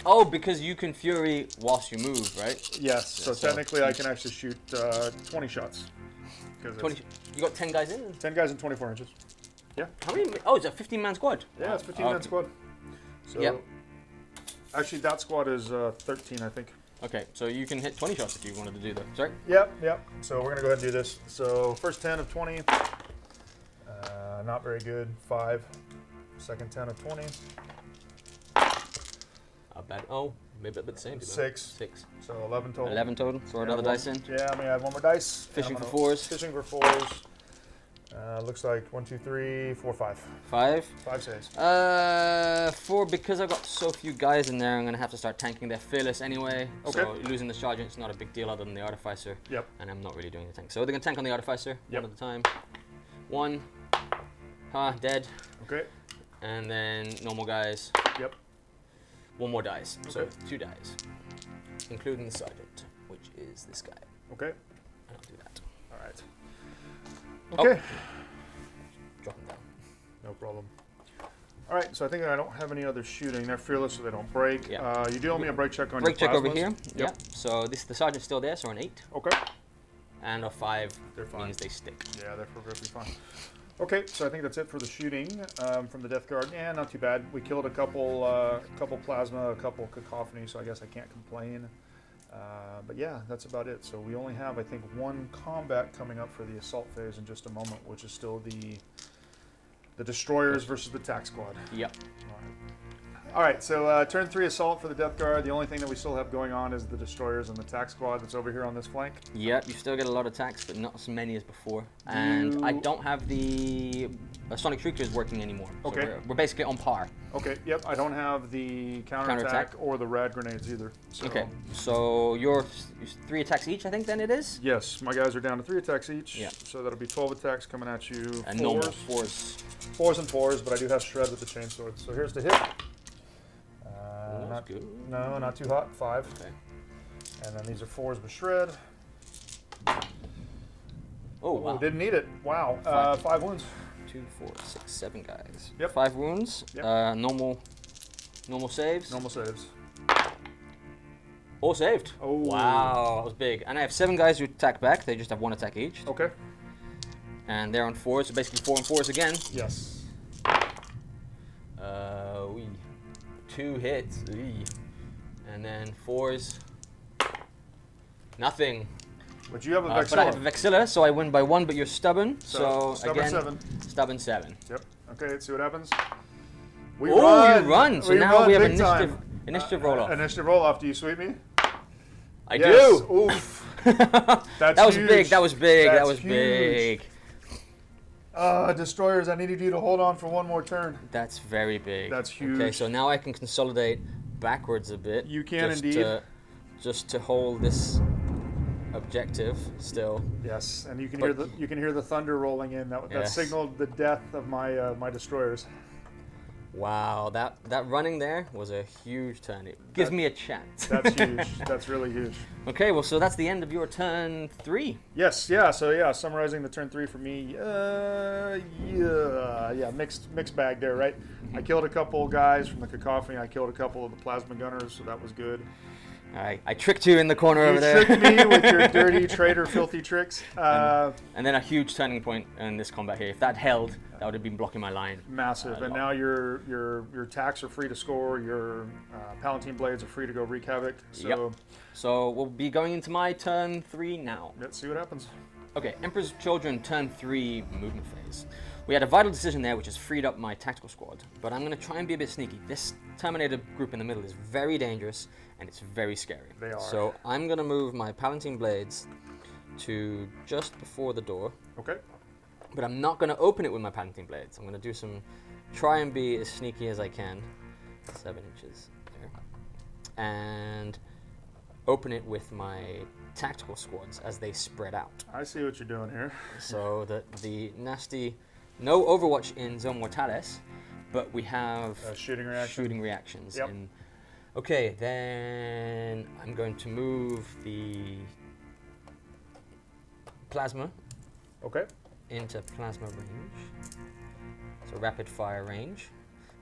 Oh, because you can fury whilst you move, right? Yes. So technically, I can actually shoot 20 shots. 20. You got 10 guys in. 10 guys in 24 inches. Yeah. How many? Oh, it's a 15-man squad. Yeah, it's a 15-man squad. So, yep. Actually, that squad is 13, I think. Okay, so you can hit 20 shots if you wanted to do that. Sorry? Yep. So we're going to go ahead and do this. So first 10 of 20. Not very good. 5. Second 10 of 20. Bad. Oh, maybe a bit the same. 6. So 11 total. 11 total. Throw another dice in. Yeah, I'm going to add 1 more dice. Fishing for 4s. Fishing for 4s. Looks like 1, 2, 3, 4, 5. 5? 5 saves. 4, because I've got so few guys in there, I'm going to have to start tanking their fearless anyway. Okay. So losing the sergeant's not a big deal other than the artificer. Yep. And I'm not really doing the tank. So they're going to tank on the artificer one at a time. 1. Dead. Okay. And then normal guys. Yep. 1 more dice. Okay. So 2 dice. Including the sergeant, which is this guy. Okay. I'll do that. All right. Okay. Drop him down. No problem. All right, so I think I don't have any other shooting. They're fearless, so they don't break. Yeah. You do owe me a break check on break your check over plasmas. here. Yep. Yeah. So the sergeant's still there, so we're an 8. Okay. And a 5 They're fine. means they stick. Yeah, they're perfectly fine. Okay, so I think that's it for the shooting from the Deathguard. Yeah, not too bad. We killed a couple plasma, a couple cacophony, so I guess I can't complain. But yeah, that's about it. So we only have, I think, 1 combat coming up for the assault phase in just a moment, which is still the destroyers versus the tac squad. Yep. All right, so turn 3 assault for the Deathguard. The only thing that we still have going on is the destroyers and the tac squad that's over here on this flank. Yep, you still get a lot of attacks, but not as many as before. And I don't have the Sonic Shriekers working anymore. So Okay. we're basically on par. Okay, yep, I don't have the counterattack or the rad grenades either. So. Okay, so you're 3 attacks each, I think, then it is? Yes, my guys are down to 3 attacks each. Yeah. So that'll be 12 attacks coming at you. And 4s. normal 4s. 4s and 4s, but I do have shred with the chainsword. So here's the hit. Not good. No, not too hot. 5. Okay. And then these are 4s with shred. Oh, wow. Didn't need it. Wow. 5 wounds. 2, 4, 6, 7 guys. Yep. 5 wounds. Yep. Normal saves. Normal saves. All saved. Oh. Wow, that was big. And I have 7 guys who attack back. They just have 1 attack each. Okay. And they're on 4s, so basically 4 and 4s again. Yes. 2 hits. And then 4s. Nothing. But you have a But I Vexilla. have a Vexilla, so I win by 1, but you're stubborn. So stubborn again, 7. stubborn 7. Yep. Okay, let's see what happens. You run. So now we have big initiative roll off. Initiative roll off. Do you sweep me? I Yes. do. Oof. That was huge. big. That was big. That's that was huge. big. Destroyers, I needed you to hold on for 1 more turn. That's very big. That's huge. Okay, so now I can consolidate backwards a bit. You can just indeed. Just to hold this objective still. Yes, and you can But- hear the thunder rolling in. That Yes. signaled the death of my my destroyers. Wow, that running there was a huge turn. It gives me a chance. That's huge. That's really huge. Okay, well, so that's the end of your turn 3. Yes, yeah. So yeah, summarizing the turn 3 for me. Mixed bag there, right? I killed a couple guys from the cacophony. I killed a couple of the plasma gunners, so that was good. I tricked you in the corner over there. You tricked me with your dirty traitor, filthy tricks. And then a huge turning point in this combat here. If that held, that would have been blocking my line. Massive. And now your attacks are free to score. Your Palatine Blades are free to go wreak havoc. So, yep. So we'll be going into my turn 3 now. Let's see what happens. Okay, Emperor's Children, turn 3, movement phase. We had a vital decision there, which has freed up my tactical squad, but I'm going to try and be a bit sneaky. This Terminator group in the middle is very dangerous, and it's very scary. They are. So I'm going to move my Palatine Blades to just before the door. Okay. But I'm not going to open it with my Palatine Blades. I'm going to try and be as sneaky as I can. 7 inches there. And open it with my tactical squads as they spread out. I see what you're doing here. So the nasty... No Overwatch in Zone Mortalis, but we have shooting reactions. Yep. Okay, then I'm going to move the plasma into plasma range. So rapid fire range,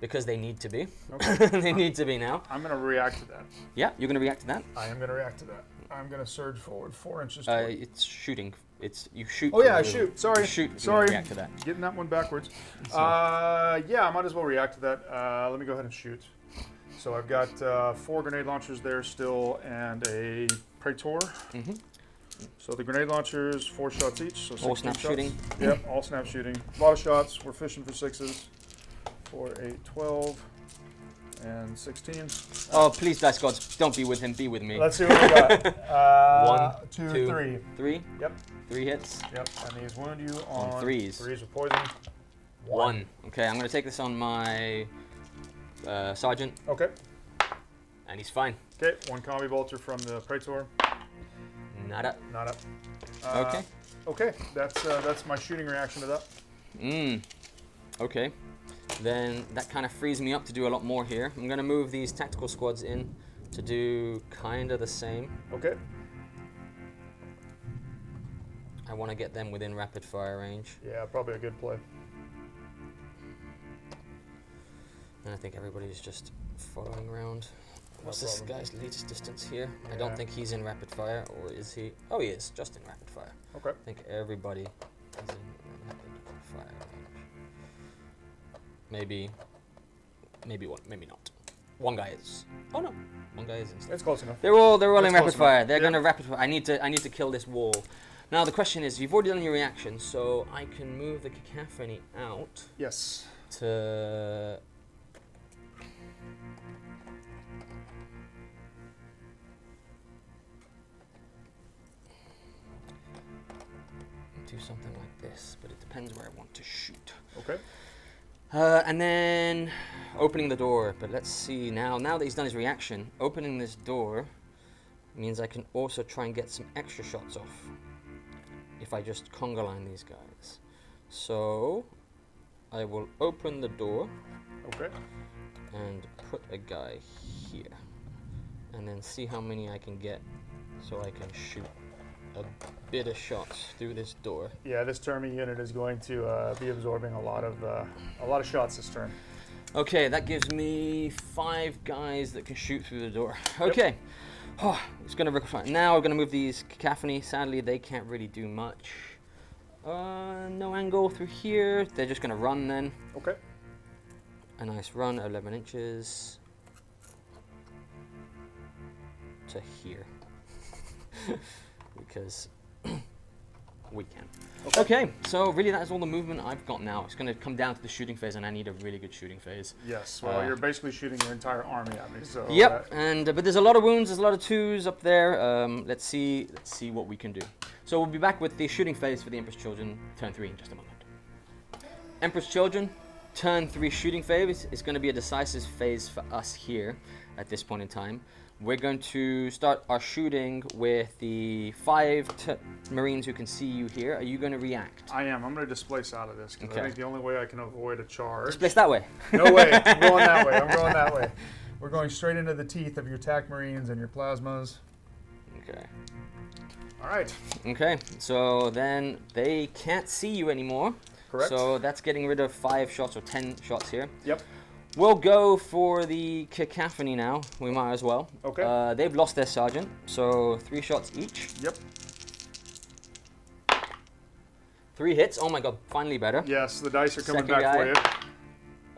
because they need to be. Okay. They need to be now. I'm going to react to that. Yeah, you're going to react to that? I am going to react to that. I'm going to surge forward 4 inches. It's shooting. You shoot. Oh yeah, I shoot. Sorry. You shoot. Sorry. React to that. Getting that one backwards. Yeah, I might as well react to that. Let me go ahead and shoot. So I've got 4 grenade launchers there still, and a Traitor. Mm-hmm. So the grenade launchers, 4 shots each. So all snap shots. shooting. Yep, all snap shooting. A lot of shots. We're fishing for 6s. 4, 8, 12. And 16. Oh, please, Dice Gods, don't be with him, be with me. Let's see what we got. 1, 2, 3. 3? Yep. 3 hits. Yep, and these wound you on 3s. 3s with poison. 1. Okay, I'm going to take this on my Sergeant. Okay. And he's fine. Okay, 1 combi bolter from the Traitor. Nada. Not up. Okay. Okay, that's my shooting reaction to that. Okay. Then that kind of frees me up to do a lot more here. I'm going to move these tactical squads in to do kind of the same. Okay. I want to get them within rapid fire range. Yeah, probably a good play. And I think everybody's just following around. What's No this problem. guy's latest distance here? Yeah. I don't think he's in rapid fire, or is he? Oh, he is, just in rapid fire. Okay. I think everybody is in rapid fire range. Maybe one, maybe not. One guy is. Oh no, one guy is. It's close enough. They're all in It's rapid close fire. enough. They're Yep. gonna rapid fire. I need to kill this wall. Now the question is, you've already done your reaction, so I can move the cacophony out Yes. to. Do something like this, but it depends where I want to shoot. Okay. And then opening the door, but let's see now that he's done his reaction, opening this door means I can also try and get some extra shots off if I just conga line these guys. So I will open the door Okay. and put a guy here and then see how many I can get so I can shoot a bit of shots through this door. Yeah, this Termi unit is going to be absorbing a lot of shots this turn. Okay, that gives me 5 guys that can shoot through the door. Okay, oh, it's going to require. Now we're going to move these cacophony. Sadly, they can't really do much. No angle through here. They're just going to run then. Okay. A nice run, 11 inches to here. Because we can. Okay, so really that is all the movement I've got now. It's going to come down to the shooting phase, and I need a really good shooting phase. Yes. Well, you're basically shooting your entire army at me. So. Yep. But there's a lot of wounds. There's a lot of 2s up there. Let's see what we can do. So we'll be back with the shooting phase for the Emperor's Children, turn 3 in just a moment. Emperor's Children, turn 3 shooting phase is going to be a decisive phase for us here at this point in time. We're going to start our shooting with the 5 Marines who can see you here. Are you going to react? I am. I'm going to displace out of this because I think the only way I can avoid a charge. Displace that way. No way. I'm going that way. I'm going that way. We're going straight into the teeth of your TAC Marines and your plasmas. Okay. All right. Okay. So then they can't see you anymore. Correct. So that's getting rid of 5 shots or 10 shots here. Yep. We'll go for the cacophony now. We might as well. Okay. They've lost their sergeant, so 3 shots each. Yep. 3 hits. Oh my god, finally better. Yes, the dice are coming Second back for guy. you.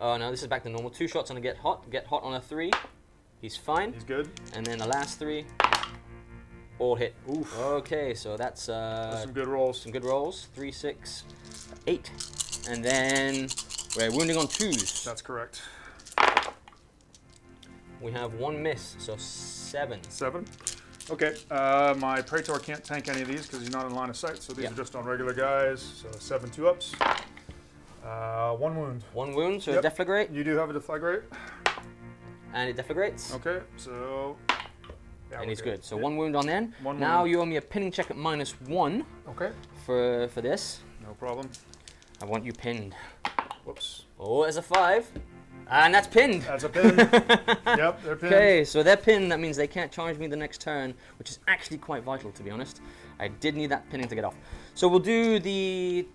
Oh no, this is back to normal. 2 shots on a get hot. Get hot on a 3. He's fine. He's good. And then the last 3, all hit. Oof. Okay, so that's Some good rolls. some good rolls. 3, 6, 8. And then we're wounding on 2s. That's correct. We have 1 miss, so 7. 7. Okay, my Traitor can't tank any of these because he's not in line of sight, so these Yep. are just on regular guys. So 7 2-ups. 1 wound. 1 wound, so Yep. it deflagrate, You do have a deflagrate. and it deflagrates. Okay, so... Yeah, And we're he's good. So Yeah. 1 wound on then. One Now wound. you owe me a pinning check at -1 Okay, for this. no problem. I want you pinned. Whoops. Oh, there's a 5. And that's pinned. That's a pin. Yep, they're pinned. Okay, so they're pinned. That means they can't charge me the next turn, which is actually quite vital, to be honest. I did need that pinning to get off. So we'll do the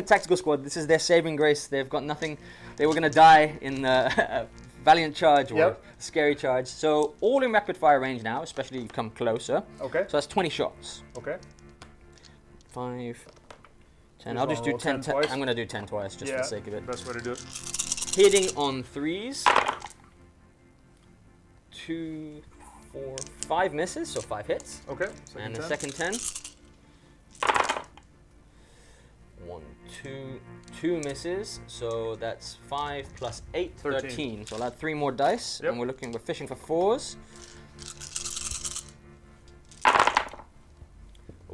tactical squad. This is their saving grace. They've got nothing. They were going to die in the valiant charge or Yep. scary charge. So all in rapid fire range now, especially you come closer. Okay, So that's 20 shots. okay. 5, 10. Who's I'll just on do roll 10. 10 twice? I'm going to do 10 twice, just for the sake of it. Best way to do it. Hitting on 3s. 2, 4, 5 misses, so 5 hits. Okay, And the 10. second 10. 1, 2, 2 misses, so that's 5 plus 8, 13. So I'll add 3 more dice, Yep. and we're fishing for 4s.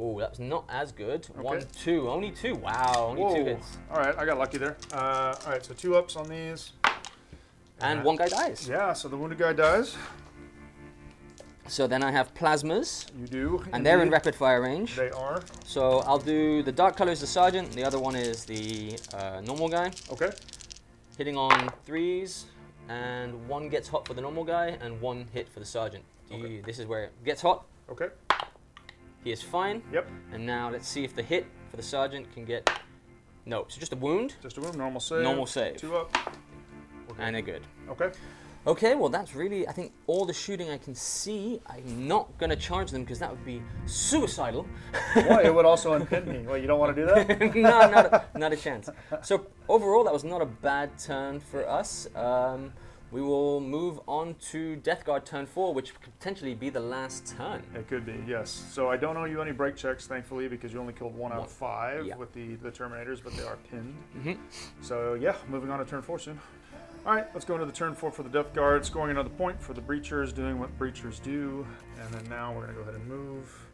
Oh, that's not as good. Okay. 1, 2, only 2. Wow, only 2 hits. All right, I got lucky there. All right, so 2-ups on these. And 1 guy dies. Yeah, so the wounded guy dies. So then I have plasmas, You do. and they're in indeed. rapid fire range. They are. So I'll do the dark color is the sergeant, the other one is the normal guy. Okay. Hitting on 3s, and 1 gets hot for the normal guy, and 1 hit for the sergeant. Okay. This is where it gets hot. Okay. He is fine. Yep. And now let's see if the hit for the sergeant can get... No, so just a wound, Just a wound. Normal save. normal save, 2-up. and they're good. Okay. Okay, well that's really, I think, all the shooting I can see. I'm not going to charge them because that would be suicidal. Well, it would also unpin me. Well, you don't want to do that? No, not a chance. So overall, that was not a bad turn for us. We will move on to Deathguard turn 4, which could potentially be the last turn. It could be, yes. So I don't owe you any break checks, thankfully, because you only killed 1 out of 5 Yeah. with the Terminators, but they are pinned. Mhm. So yeah, moving on to turn 4 soon. All right, let's go into the turn 4 for the Death Guard, scoring another point for the Breachers, doing what Breachers do. And then now we're going to go ahead and move.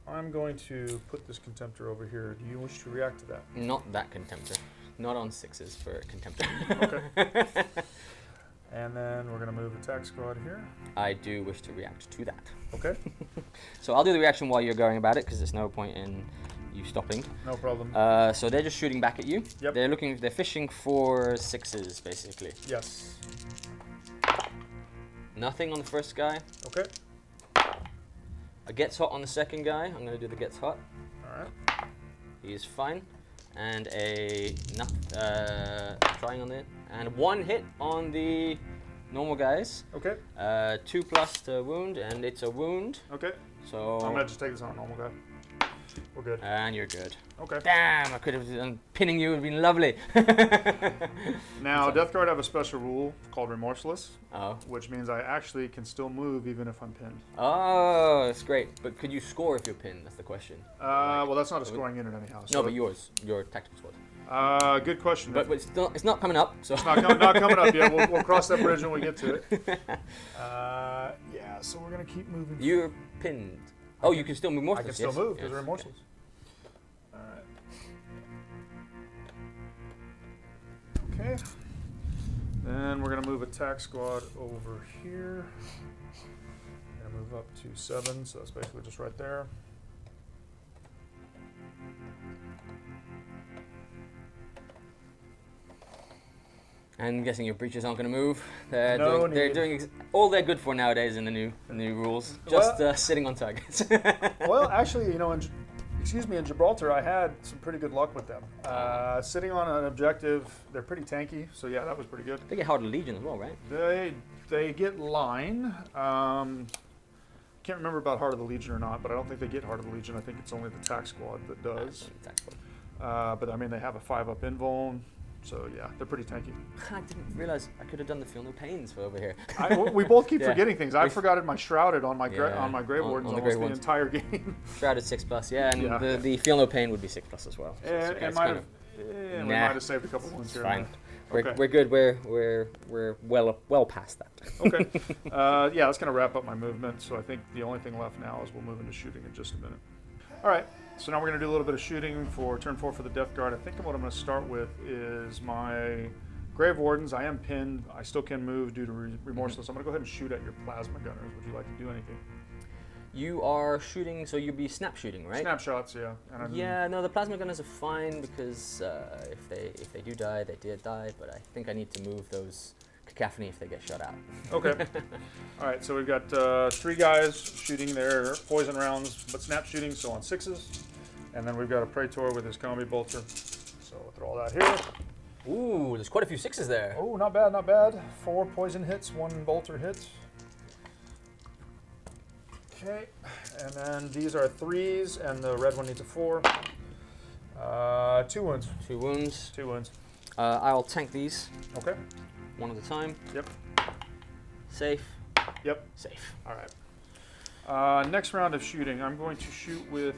I'm going to put this Contemptor over here. Do you wish to react to that? Not that Contemptor. Not on 6s for Contemptor. Okay. And then we're going to move Attack Squad here. I do wish to react to that. Okay, So I'll do the reaction while you're going about it, because there's no point in you stopping. no problem. So they're just shooting back at you. Yep. They're fishing for 6s, basically. Yes. Nothing on the first guy. Okay, A gets hot on the second guy. I'm going to do the gets hot. all right. He is fine. And a trying on it. And 1 hit on the normal guys. Okay, 2 plus to wound, and it's a wound. okay. So I'm going to just take this on a normal guy. We're good. and you're good. Okay. Damn, I could have done pinning you. Would have been lovely. Now, Death Guard have a special rule called Remorseless, Oh. which means I actually can still move even if I'm pinned. Oh, that's great. But could you score if you're pinned? That's the question. Well, that's not a scoring unit anyhow. No, So, but your tactical squad. good question. But it's not coming up. So not coming up yet. We'll cross that bridge when we get to it. Yeah, so we're going to keep moving. you're pinned. Oh, you can still move more. I can still move because we're Remorseless. All right. Okay. Then we're going to move Attack Squad over here. Going to move up to 7, so that's basically just right there. I'm guessing your breaches aren't going to move. They're No they're need. doing all they're good for nowadays in the new rules. Just Well- sitting on targets. Well, actually, you know, excuse me, in Gibraltar, I had some pretty good luck with them. Sitting on an objective, they're pretty tanky, so yeah, that was pretty good. They get hard Legion as well, right? They get line. Can't remember about Heart of the Legion or not, but I don't think they get Heart of the Legion. I think it's only the TAC squad that does. But I mean, they have a 5-up invuln, so yeah, they're pretty tanky. I didn't realize I could have done the Feel No Pains for over here. We both keep forgetting things. I forgot my Shrouded on my Grave Wardens almost the entire game. Shrouded 6+, yeah, and the Feel No Pain would be 6+ as well. So we might have saved a couple ones here. Fine. Okay. We're good. We're well past that. Okay. Yeah, that's gonna wrap up my movement. So I think the only thing left now is we'll move into shooting in just a minute. All right. So now we're gonna do a little bit of shooting for turn 4 for the Deathguard. I think what I'm gonna start with is my Grave Wardens. I am pinned. I still can move due to Remorseless. I'm gonna go ahead and shoot at your Plasma Gunners. Would you like to do anything? You are shooting, so you'll be snap shooting, right? Snapshots, yeah. Yeah, no, the Plasma Gunners are fine because if they do die, they did die. But I think I need to move those Cacophony if they get shot out. Okay. All right, so we've got 3 guys shooting their poison rounds, but snap shooting, so on 6s. And then we've got a Traitor with his Combi Bolter. So we'll throw all that here. Ooh, there's quite a few 6s there. Oh, not bad, not bad. 4 poison hits, 1 bolter hit. Okay, and then these are 3s, and the red one needs a 4. 2 wounds. 2 wounds. 2 wounds. I'll tank these. Okay. One at a time. Yep. Safe. Yep. Safe. All right. Next round of shooting, I'm going to shoot with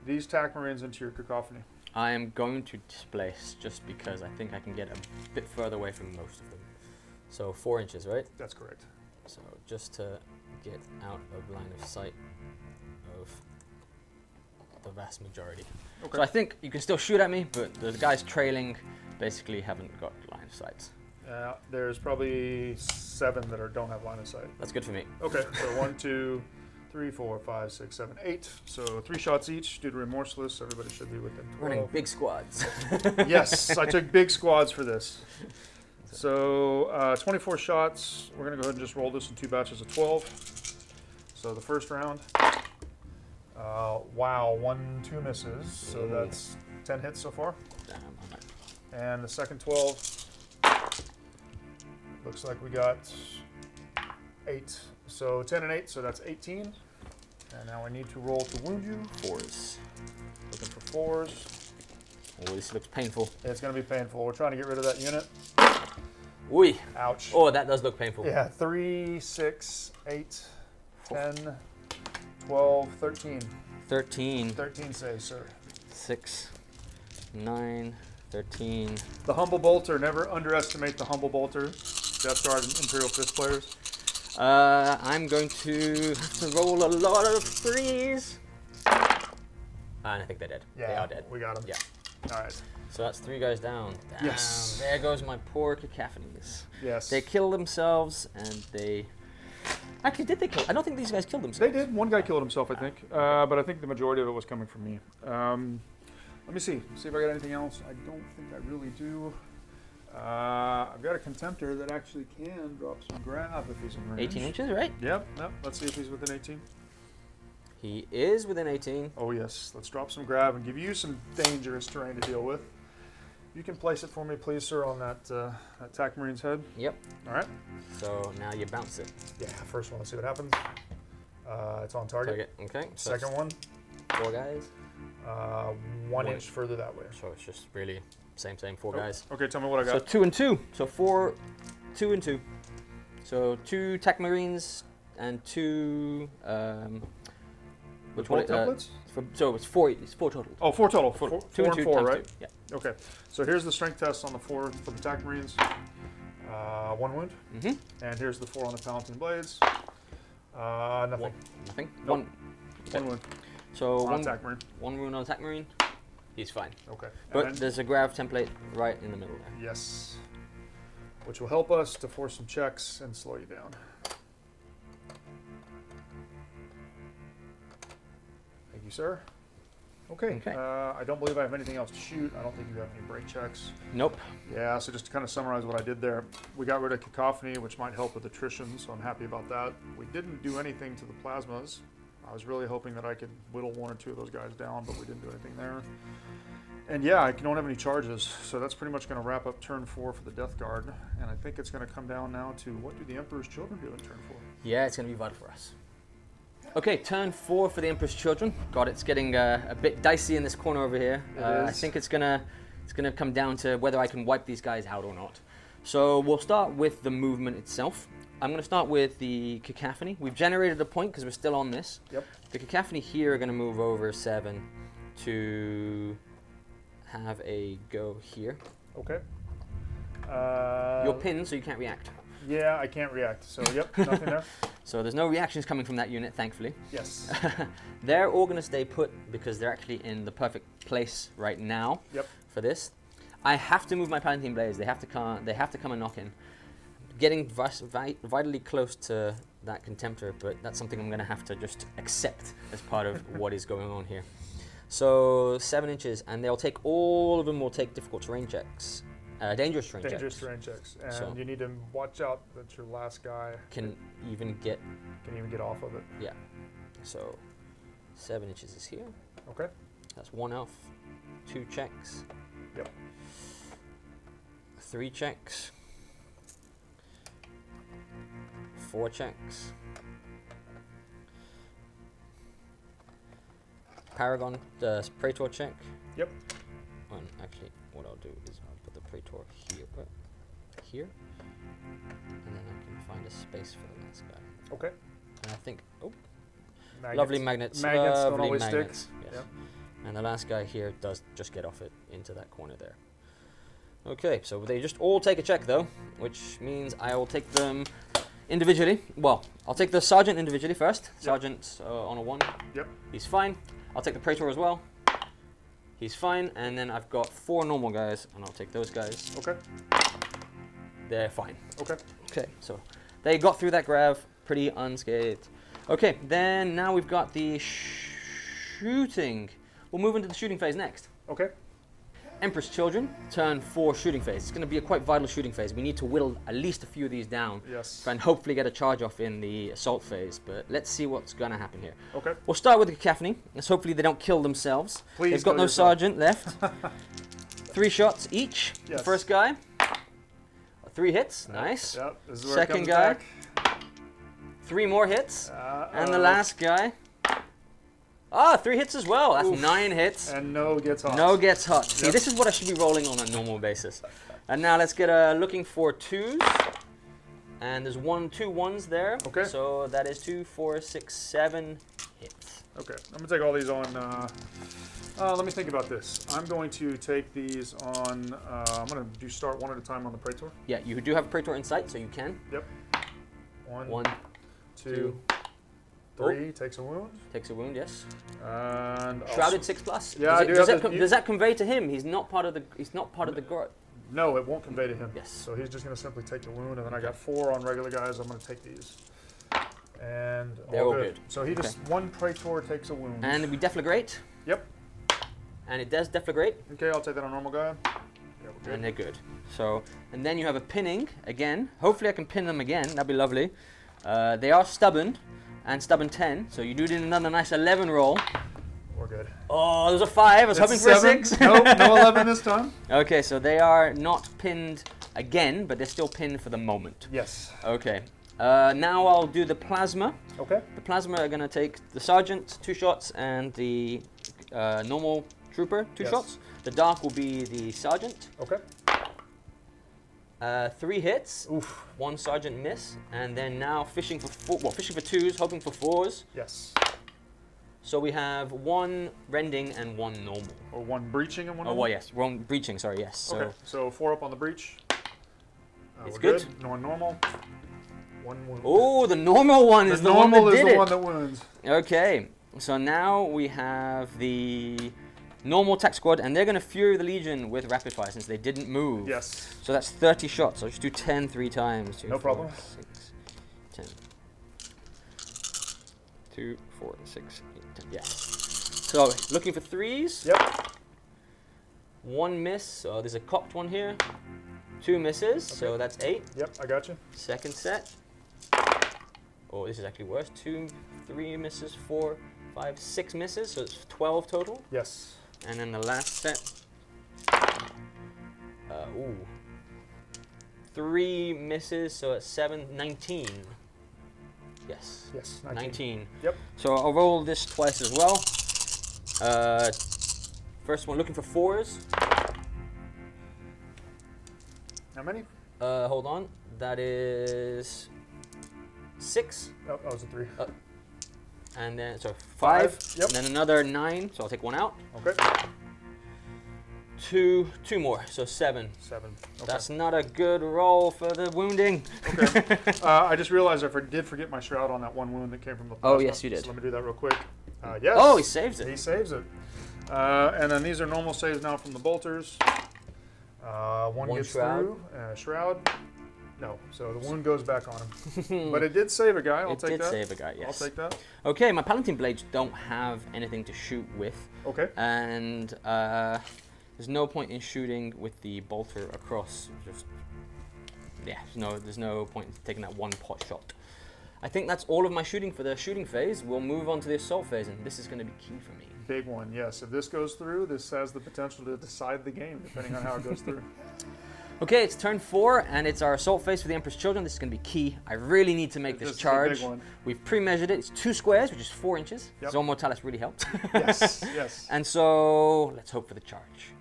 these TAC Marines into your Cacophony. I am going to displace just because I think I can get a bit further away from most of them. So 4 inches, right? That's correct. So just to get out of line of sight of the vast majority. Okay. So I think you can still shoot at me, but the guys trailing basically haven't got line of sight. There's probably 7 that don't have line of sight. That's good for me. Okay, so 1, 2, 3, 4, 5, 6, 7, 8. So 3 shots each due to Remorseless. Everybody should be within 12. Running big squads. Yes, I took big squads for this. So 24 shots. We're going to go ahead and just roll this in 2 batches of 12. So the first round. Wow, 1, 2 misses. So that's 10 hits so far. Damn, and the second 12. Looks like we got 8. So 10 and 8, so that's 18. And now I need to roll to wound you. 4s. Looking for 4s. Oh, this looks painful. It's going to be painful. We're trying to get rid of that unit. Oi. Ouch. Oh, that does look painful. Yeah, 3, 6, 8, 10, 12, 13. 13. 13 saves, sir. 6, 9, 13. The Humble Bolter. Never underestimate the Humble Bolter. Deathguard and Imperial Fist players. I'm going to have to roll a lot of 3s. And I think they're dead. Yeah, they are dead. We got them. Yeah. All right. So that's 3 guys down. Damn, Yes. There goes my poor Cacophonies. Yes. They killed themselves, and they... Actually, did they kill? I don't think these guys killed themselves. They did. One guy killed himself, I think. But I think the majority of it was coming from me. Let me see. See if I got anything else. I don't think I really do. I've got a Contemptor that actually can drop some grab if he's in range. 18 inches, right? Yep. Let's see if he's within 18. He is within 18. Oh, yes. Let's drop some grab and give you some dangerous terrain to deal with. You can place it for me, please, sir, on that TAC Marine's head. Yep. All right. So now you bounce it. Yeah, first one. Let's see what happens. It's on target. Okay. So Second one. 4 guys. 1 inch further that way. So it's just really same 4 guys. Okay, tell me what I So got. 2 and 2. So 4, 2 and 2. So 2 TAC Marines and 2. Which one? Templates? So it's 4. It's 4 total. Oh, 4 total. 4 2 and 4, right? 2. Yeah. Okay. So here's the strength test on the 4 for the TAC Marines. 1 wound. Mm-hmm. And here's the 4 on the Palatine Blades. Nothing. Nothing. Nope. 1 wound. So on TAC Marine. 1 wound on TAC Marine. He's fine. Okay. But there's a grav template right in the middle there. Yes. Which will help us to force some checks and slow you down. Thank you, sir. Okay. I don't believe I have anything else to shoot. I don't think you have any break checks. Nope. Yeah, so just to kind of summarize what I did there, we got rid of Cacophony, which might help with attrition, so I'm happy about that. We didn't do anything to the plasmas. I was really hoping that I could whittle 1 or 2 of those guys down, but we didn't do anything there. And yeah, I don't have any charges, so that's pretty much going to wrap up turn 4 for the Deathguard. And I think it's going to come down now to what do the Emperor's Children do in turn 4? Yeah, it's going to be vital for us. Okay, turn 4 for the Emperor's Children. God, it's getting a bit dicey in this corner over here. I think it's gonna come down to whether I can wipe these guys out or not. So we'll start with the movement itself. I'm going to start with the Cacophony. We've generated a point because we're still on this. Yep. The Cacophony here are going to move over 7 to have a go here. Okay. You're pinned, so you can't react. Yeah, I can't react. So, yep, nothing there. So there's no reactions coming from that unit, thankfully. Yes. They're all going to stay put because they're actually in the perfect place right now for this. I have to move my Palatine Blades. They have to come and knock in. Getting vitally close to that Contemptor, but that's something I'm going to have to just accept as part of what is going on here. So 7 inches, and all of them will take difficult terrain checks. Dangerous terrain checks. Dangerous terrain checks. And you need to watch out that your last guy can even get off of it. Yeah. So 7 inches is here. Okay. That's 1 elf. 2 checks. Yep. 3 checks. 4 checks. Paragon, the Traitor check. Yep. And actually, what I'll do is I'll put the Traitor here, and then I can find a space for the last guy. Okay. And I think, Magnets. lovely magnets. Magnets lovely don't always magnets. stick. Yes. Yep. And the last guy here does just get off it into that corner there. Okay, so they just all take a check though, which means I will take them individually. Well, I'll take the Sergeant individually first. Yep. Sergeant on a 1. Yep. He's fine. I'll take the Traitor as well. He's fine. And then I've got 4 normal guys, and I'll take those guys. Okay. They're fine. Okay. Okay, so they got through that grav pretty unscathed. Okay, then now we've got the shooting. We'll move into the shooting phase next. Okay. Emperor's Children, turn 4 shooting phase. It's going to be a quite vital shooting phase. We need to whittle at least a few of these down. Yes. And hopefully get a charge off in the assault phase. But let's see what's going to happen here. Okay. We'll start with the Cacophony. Let's hopefully they don't kill themselves. Please. They've got no sergeant left. 3 shots each. Yes. The first guy. 3 hits. Nice. Yep. This is where Second it comes guy. back. 3 more hits. And the last guy. 3 hits as well. That's 9 hits. And no gets hot. No gets hot. See, Yep. this is what I should be rolling on a normal basis. And now let's get looking for 2s. And there's 2 1s there. Okay. So that is 2, 4, 6, 7 hits. Okay. I'm going to take all these on. Let me think about this. I'm going to take these on. I'm going to do start 1 at a time on the Traitor. Yeah, you do have a Traitor in sight, so you can. Yep. 1, 2, 3. Takes a wound. Takes a wound, yes. And Shrouded 6+. Yeah, I do have does that convey to him? He's not part of the guard. No, it won't convey to him. Yes. So he's just going to simply take the wound, and then I got 4 on regular guys. I'm going to take these. And they're all good. So he just 1 Traitor takes a wound. And we deflagrate. Yep. And it does deflagrate. Okay, I'll take that on normal guy. Yeah, we're good. And they're good. So, and then you have a pinning again. Hopefully I can pin them again. That'd be lovely. They are stubborn, and stubborn 10. So you do it in another nice 11 roll. We're good. Oh, there's a 5. I was hoping for a 6. Nope, no 11 this time. Okay, so they are not pinned again, but they're still pinned for the moment. Yes. Okay. Now I'll do the plasma. Okay. The plasma are going to take the sergeant 2 shots and the normal trooper 2 shots. The dark will be the sergeant. Okay. 3 hits. Oof. 1 sergeant miss, and then now fishing for 2s, hoping for 4s. Yes. So we have 1 rending and 1 normal. Or 1 breaching and 1 Oh, normal? well, yes, 1 breaching. Sorry, yes. So okay. So 4 up on the breach. It's we're good. No normal. 1 wound. Oh, the normal one is the one that normal is did the it. one that wounds. Okay, so now we have the normal attack squad, and they're going to Fury the Legion with rapid fire since they didn't move. Yes. So that's 30 shots. I'll just do 10 3 times. 2, No 4, problem. 6, 10. 2, 4, 6, 8, 10. Yes. So looking for 3s. Yep. 1 miss. So there's a cocked one here. 2 misses. Okay. So that's 8. Yep, I got you. Second set. Oh, this is actually worse. 2, 3 misses, 4, 5, 6 misses, so it's 12 total. Yes. And then the last set. 3 misses, so it's 7, 19. Yes. Yes. 19. Yep. So I'll roll this twice as well. First one, looking for 4s. How many? Hold on. That is 6. Oh, that was a 3. And then, so 5. Yep. And then another 9, so I'll take 1 out. Okay. 2 more, so 7. 7. Okay. That's not a good roll for the wounding. Okay. I just realized I did forget my shroud on that one wound that came from the plasma. Oh, yes, you did. So let me do that real quick. Yes. Oh, he saves it. He saves it. And then these are normal saves now from the bolters. One gets shroud. through. Shroud. No. So the wound goes back on him. But it did save a guy. I'll take that. It did save a guy, yes. I'll take that. Okay, my Palatine Blades don't have anything to shoot with. Okay. And there's no point in shooting with the bolter across. Just there's no point in taking that one pot shot. I think that's all of my shooting for the shooting phase. We'll move on to the assault phase, and this is going to be key for me. Big one, yes. If this goes through, this has the potential to decide the game, depending on how it goes through. Okay, it's turn 4, and it's our assault phase for the Emperor's Children. This is going to be key. I really need to make this charge. Is a big one. We've pre-measured it. It's 2 squares, which is 4 inches. Yep. Zone Mortalis really helped. Yes, yes. And so, let's hope for the charge.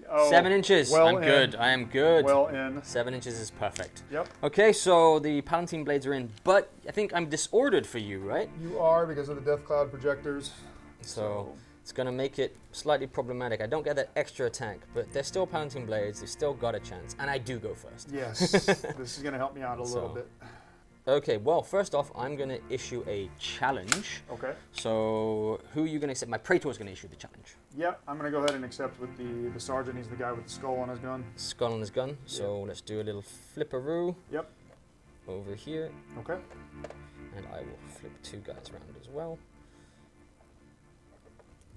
Oh, 7 inches. well I'm good. I am good. Well in. 7 inches is perfect. Yep. Okay, so the Palatine Blades are in, but I think I'm disordered for you, right? You are, because of the Death Cloud projectors. So it's going to make it slightly problematic. I don't get that extra attack, but they're still Palatine Blades. They've still got a chance, and I do go first. Yes. This is going to help me out a little bit. Okay, well, first off, I'm going to issue a challenge. Okay. So who are you going to accept? My Traitor is going to issue the challenge. Yeah, I'm going to go ahead and accept with the sergeant. He's the guy with the skull on his gun. Skull on his gun. So let's do a little flipperoo. Yep. Over here. Okay. And I will flip 2 guys around as well.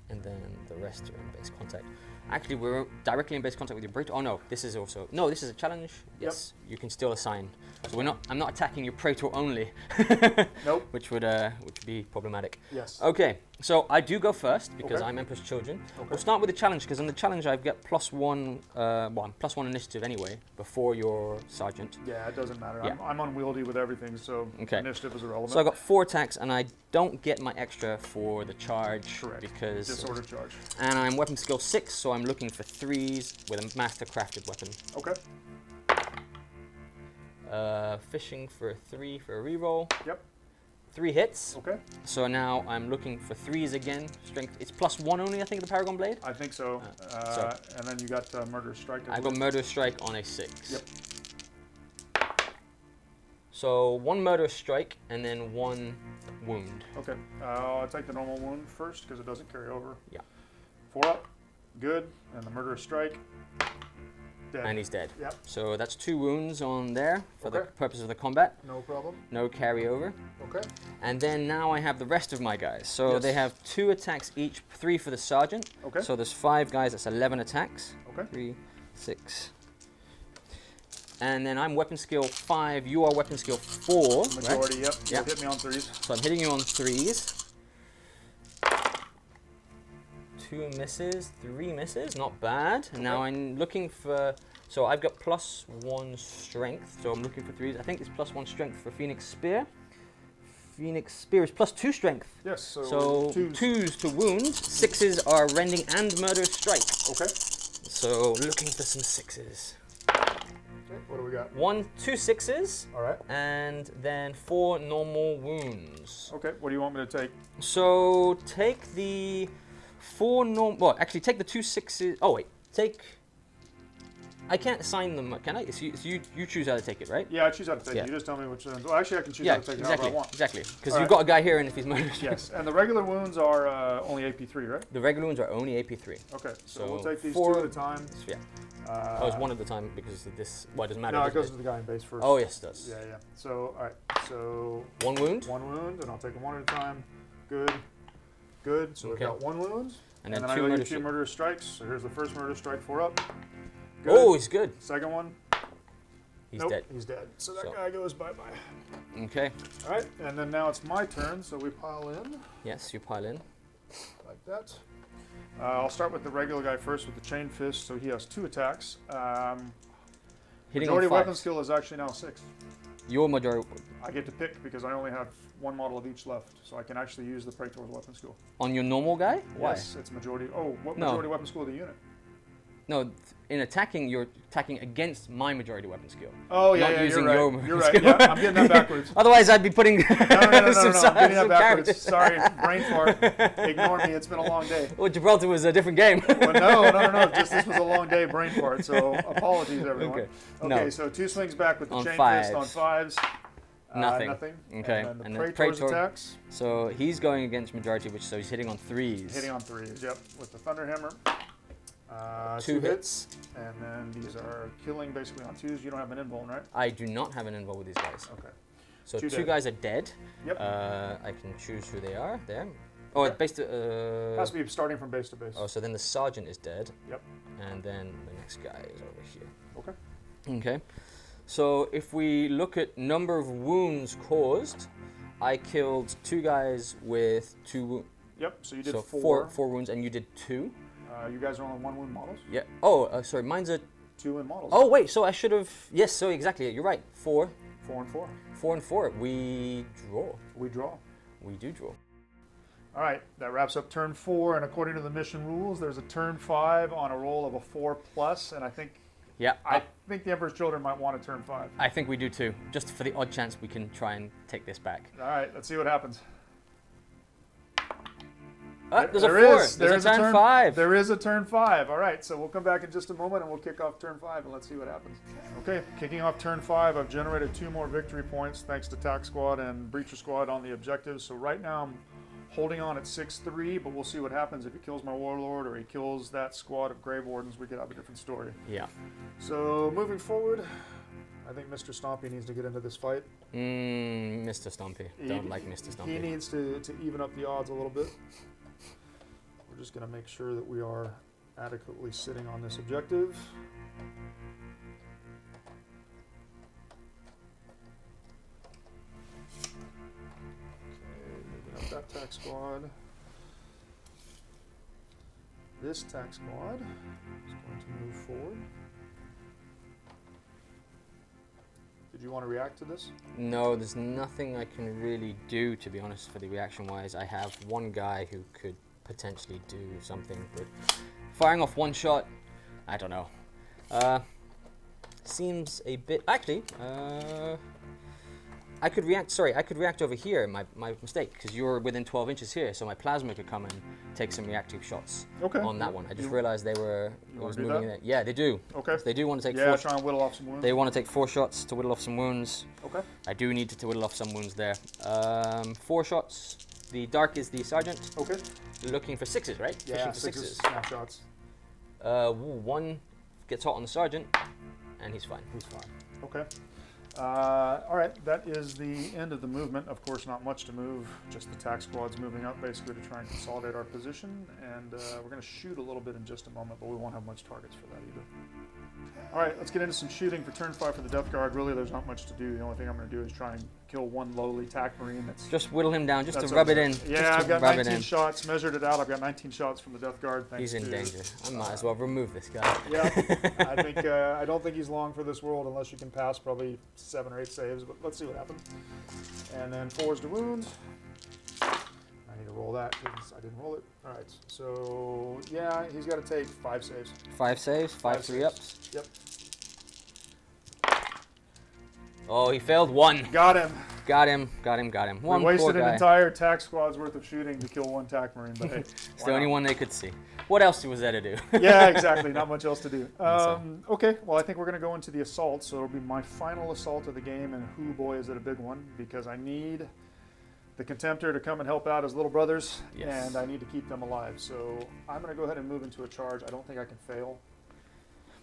And then the rest are in base contact. Actually, we're directly in base contact with your Praetor. Oh no, this is also... No, this is a challenge. Yes, you can still assign. So I'm not attacking your Praetor only. Nope. Which would be problematic. Yes. Okay, so I do go first because Okay. I'm Emperor's Children. Okay. We'll start with the challenge because on the challenge I get +1, I'm +1 initiative anyway before your sergeant. Yeah, it doesn't matter. Yeah. I'm unwieldy with everything, so Okay. initiative is irrelevant. So I got 4 attacks and I don't get my extra for the charge. Correct. Because Disorder charge. and I'm weapon skill 6, so I'm looking for 3s with a master crafted weapon. Okay. Fishing for a 3 for a reroll. Yep. 3 hits. Okay. So now I'm looking for 3s again. Strength. It's +1 only, I think, the Paragon Blade. I think so. And then you got Murderous Strike. I got Murderous Strike on a 6. Yep. So 1 Murderous Strike and then 1 wound. Okay. I'll take the normal wound first because it doesn't carry over. Yeah. 4 up. Good. And the Murderous Strike. Dead. And he's dead. Yep. So that's 2 wounds on there for the Okay. purpose of the combat. No problem. No carryover. Okay. And then now I have the rest of my guys. So Yes. they have 2 attacks each, 3 for the sergeant. Okay. So there's 5 guys, that's 11 attacks. Okay. 3, 6. And then I'm weapon skill 5, you are weapon skill 4. Majority, right? yep. Yeah. You'll hit me on 3s. So I'm hitting you on 3s. 2 misses, 3 misses, not bad. And now I'm looking for, so I've got +1 strength, so I'm looking for 3s. I think it's +1 strength for Phoenix Spear. Phoenix Spear is +2 strength. Yes, so, So 2s to wound, 6s are rending and murderous strike. Okay. So looking for some 6s. Okay, what do we got? 2 6s, All right. and then 4 normal wounds. Okay, what do you want me to take? So take the 4 normal. Well, actually, take the 2 6s. Oh wait, take. I can't assign them, can I? So you choose how to take it, right? Yeah, I choose how to take Yeah. it. You just tell me which ones. Well, actually, I can choose Yeah, how to take it exactly, however I want. exactly. Because All you've right. got a guy here, and if he's murdered. Yes, and the regular wounds are only AP3, right? The regular ones are only AP3. Okay, so So we'll take these 4 2 at a time. Yeah. Oh, it's 1 at a time because of this. Well, it doesn't matter. No, it does goes to the guy in base first. Oh, yes, it does. Yeah, yeah. So, all right. So 1 wound. 1 wound, and I'll take them 1 at a time. Good. Good. So Okay. we've got 1 wound. And then I 2 go murder get 2 strike. murderous strikes. So here's the first murderous strike, 4 up. Good. Oh, he's good. Second one. He's Nope, dead. he's dead. So that So- guy goes bye-bye. Okay. All right, and then now it's my turn, so we pile in Yes, you pile in. like that. I'll start with the regular guy first with the chain fist, so he has 2 attacks. Hitting Majority on weapon 5s. skill is actually now 6. Your majority I get to pick because I only have 1 model of each left, so I can actually use the Traitor's weapon skill. on your normal guy. Why? Yes, it's majority. Oh, what No. majority weapon skill of the unit? No, in attacking, you're attacking against my majority weapon skill. Oh yeah, Not yeah, using you're your right. You're skill. right. Yeah, I'm getting that backwards. Otherwise, I'd be putting No, some, I'm getting some that backwards. characters. Sorry, brain fart. Ignore me. It's been a long day. Well, Gibraltar was a different game. Well, no. Just this was a long day, brain fart. So apologies, everyone. Okay. Okay, No. so 2 swings back with the On chain 5s. fist on 5s. Nothing. Nothing. Okay. And then And the then Praetor's Praetor- attacks. So he's going against majority, which so he's hitting on 3s. Hitting on 3s. Yep. With the Thunder Hammer. 2 hits. And then these are killing basically on 2s. You don't have an invuln, right? I do not have an invul with these guys. Okay. So 2 2 dead. guys are dead. Yep. I can choose who they are. There. Oh, Okay. based. Has to be starting from base to base. Oh, so then the sergeant is dead. Yep. And then the next guy is over here. Okay. Okay. So if we look at number of wounds caused, I killed 2 guys with 2 wounds. Yep. So you did So 4. 4 wounds, and you did 2. You guys are only 1 wound models. Yeah. Oh, sorry. Mine's a. 2 wound models. Oh wait. So I should have. Yes. So exactly. You're right. 4. 4 and 4. 4 and 4. We draw. We draw. We do draw. All right, that wraps up turn 4, and according to the mission rules, there's a turn 5 on a roll of a 4+, and I think Yeah. the Emperor's Children might want a turn 5. I think we do too. Just for the odd chance we can try and take this back. All right, let's see what happens. There's a 4. There's a turn 5. There is a turn 5. All right, so we'll come back in just a moment and we'll kick off turn 5 and let's see what happens. Okay, kicking off turn 5, I've generated 2 more victory points thanks to Tac Squad and Breacher Squad on the objectives. So right now I'm holding on at 6-3, but we'll see what happens if he kills my Warlord or he kills that squad of Grave Wardens. We could have a different story. Yeah. So moving forward, I think Mr. Stompy needs to get into this fight. Mr. Stompy. Don't like Mr. Stompy. He needs to even up the odds a little bit. We're just going to make sure that we are adequately sitting on this objective. Okay, moving up that tac squad. This tac squad is going to move forward. Did you want to react to this? No, there's nothing I can really do, to be honest, for the reaction-wise. I have one guy who could potentially do something, but firing off one shot, I don't know. Seems a bit... Actually, I could react... Sorry, I could react over here, my mistake, because you're within 12 inches here, so my plasma could come and take some reactive shots on that one. I just realized they were... You it was wanna do moving that? in there. Yeah, they do. Okay. They do want to take Yeah, 4 try and whittle off some wounds. They want to take 4 shots to whittle off some wounds. Okay. I do need to whittle off some wounds there. 4 shots. The dark is the sergeant. Okay. Looking for 6s, right? Yeah, Fishing for 6s, snapshots. 1 gets hot on the sergeant, and he's fine. He's fine. Okay. All right, that is the end of the movement. Of course, not much to move. Just the tac squad's moving up basically to try and consolidate our position. And we're going to shoot a little bit in just a moment, but we won't have much targets for that either. All right, let's get into some shooting for turn 5 for the Deathguard. Really, there's not much to do. The only thing I'm going to do is try and kill one lowly tac marine. Just whittle him down, just to that's rub it okay. in. Yeah, just I've to got rub it 19 in. shots. Measured it out. I've got 19 shots from the Deathguard. He's in danger. I might as well remove this guy. Yeah, I think I don't think he's long for this world unless you can pass probably 7 or 8 saves. But let's see what happens. And then 4s to wound. I need to roll that because I didn't roll it. All right, so yeah, he's got to take 5 saves. 5 saves, 5 saves. 3-ups. Yep. Oh, he failed 1. Got him. Got him. One We wasted poor an guy. entire tac squad's worth of shooting to kill 1 tac marine, but hey, It's the only one they could see. What else was there to do? yeah, exactly. Not much else to do. So. Okay, well, I think we're going to go into the assault. So it'll be my final assault of the game, and whoo boy, is it a big one, because I need the Contemptor to come and help out his little brothers, Yes. and I need to keep them alive. So I'm going to go ahead and move into a charge. I don't think I can fail.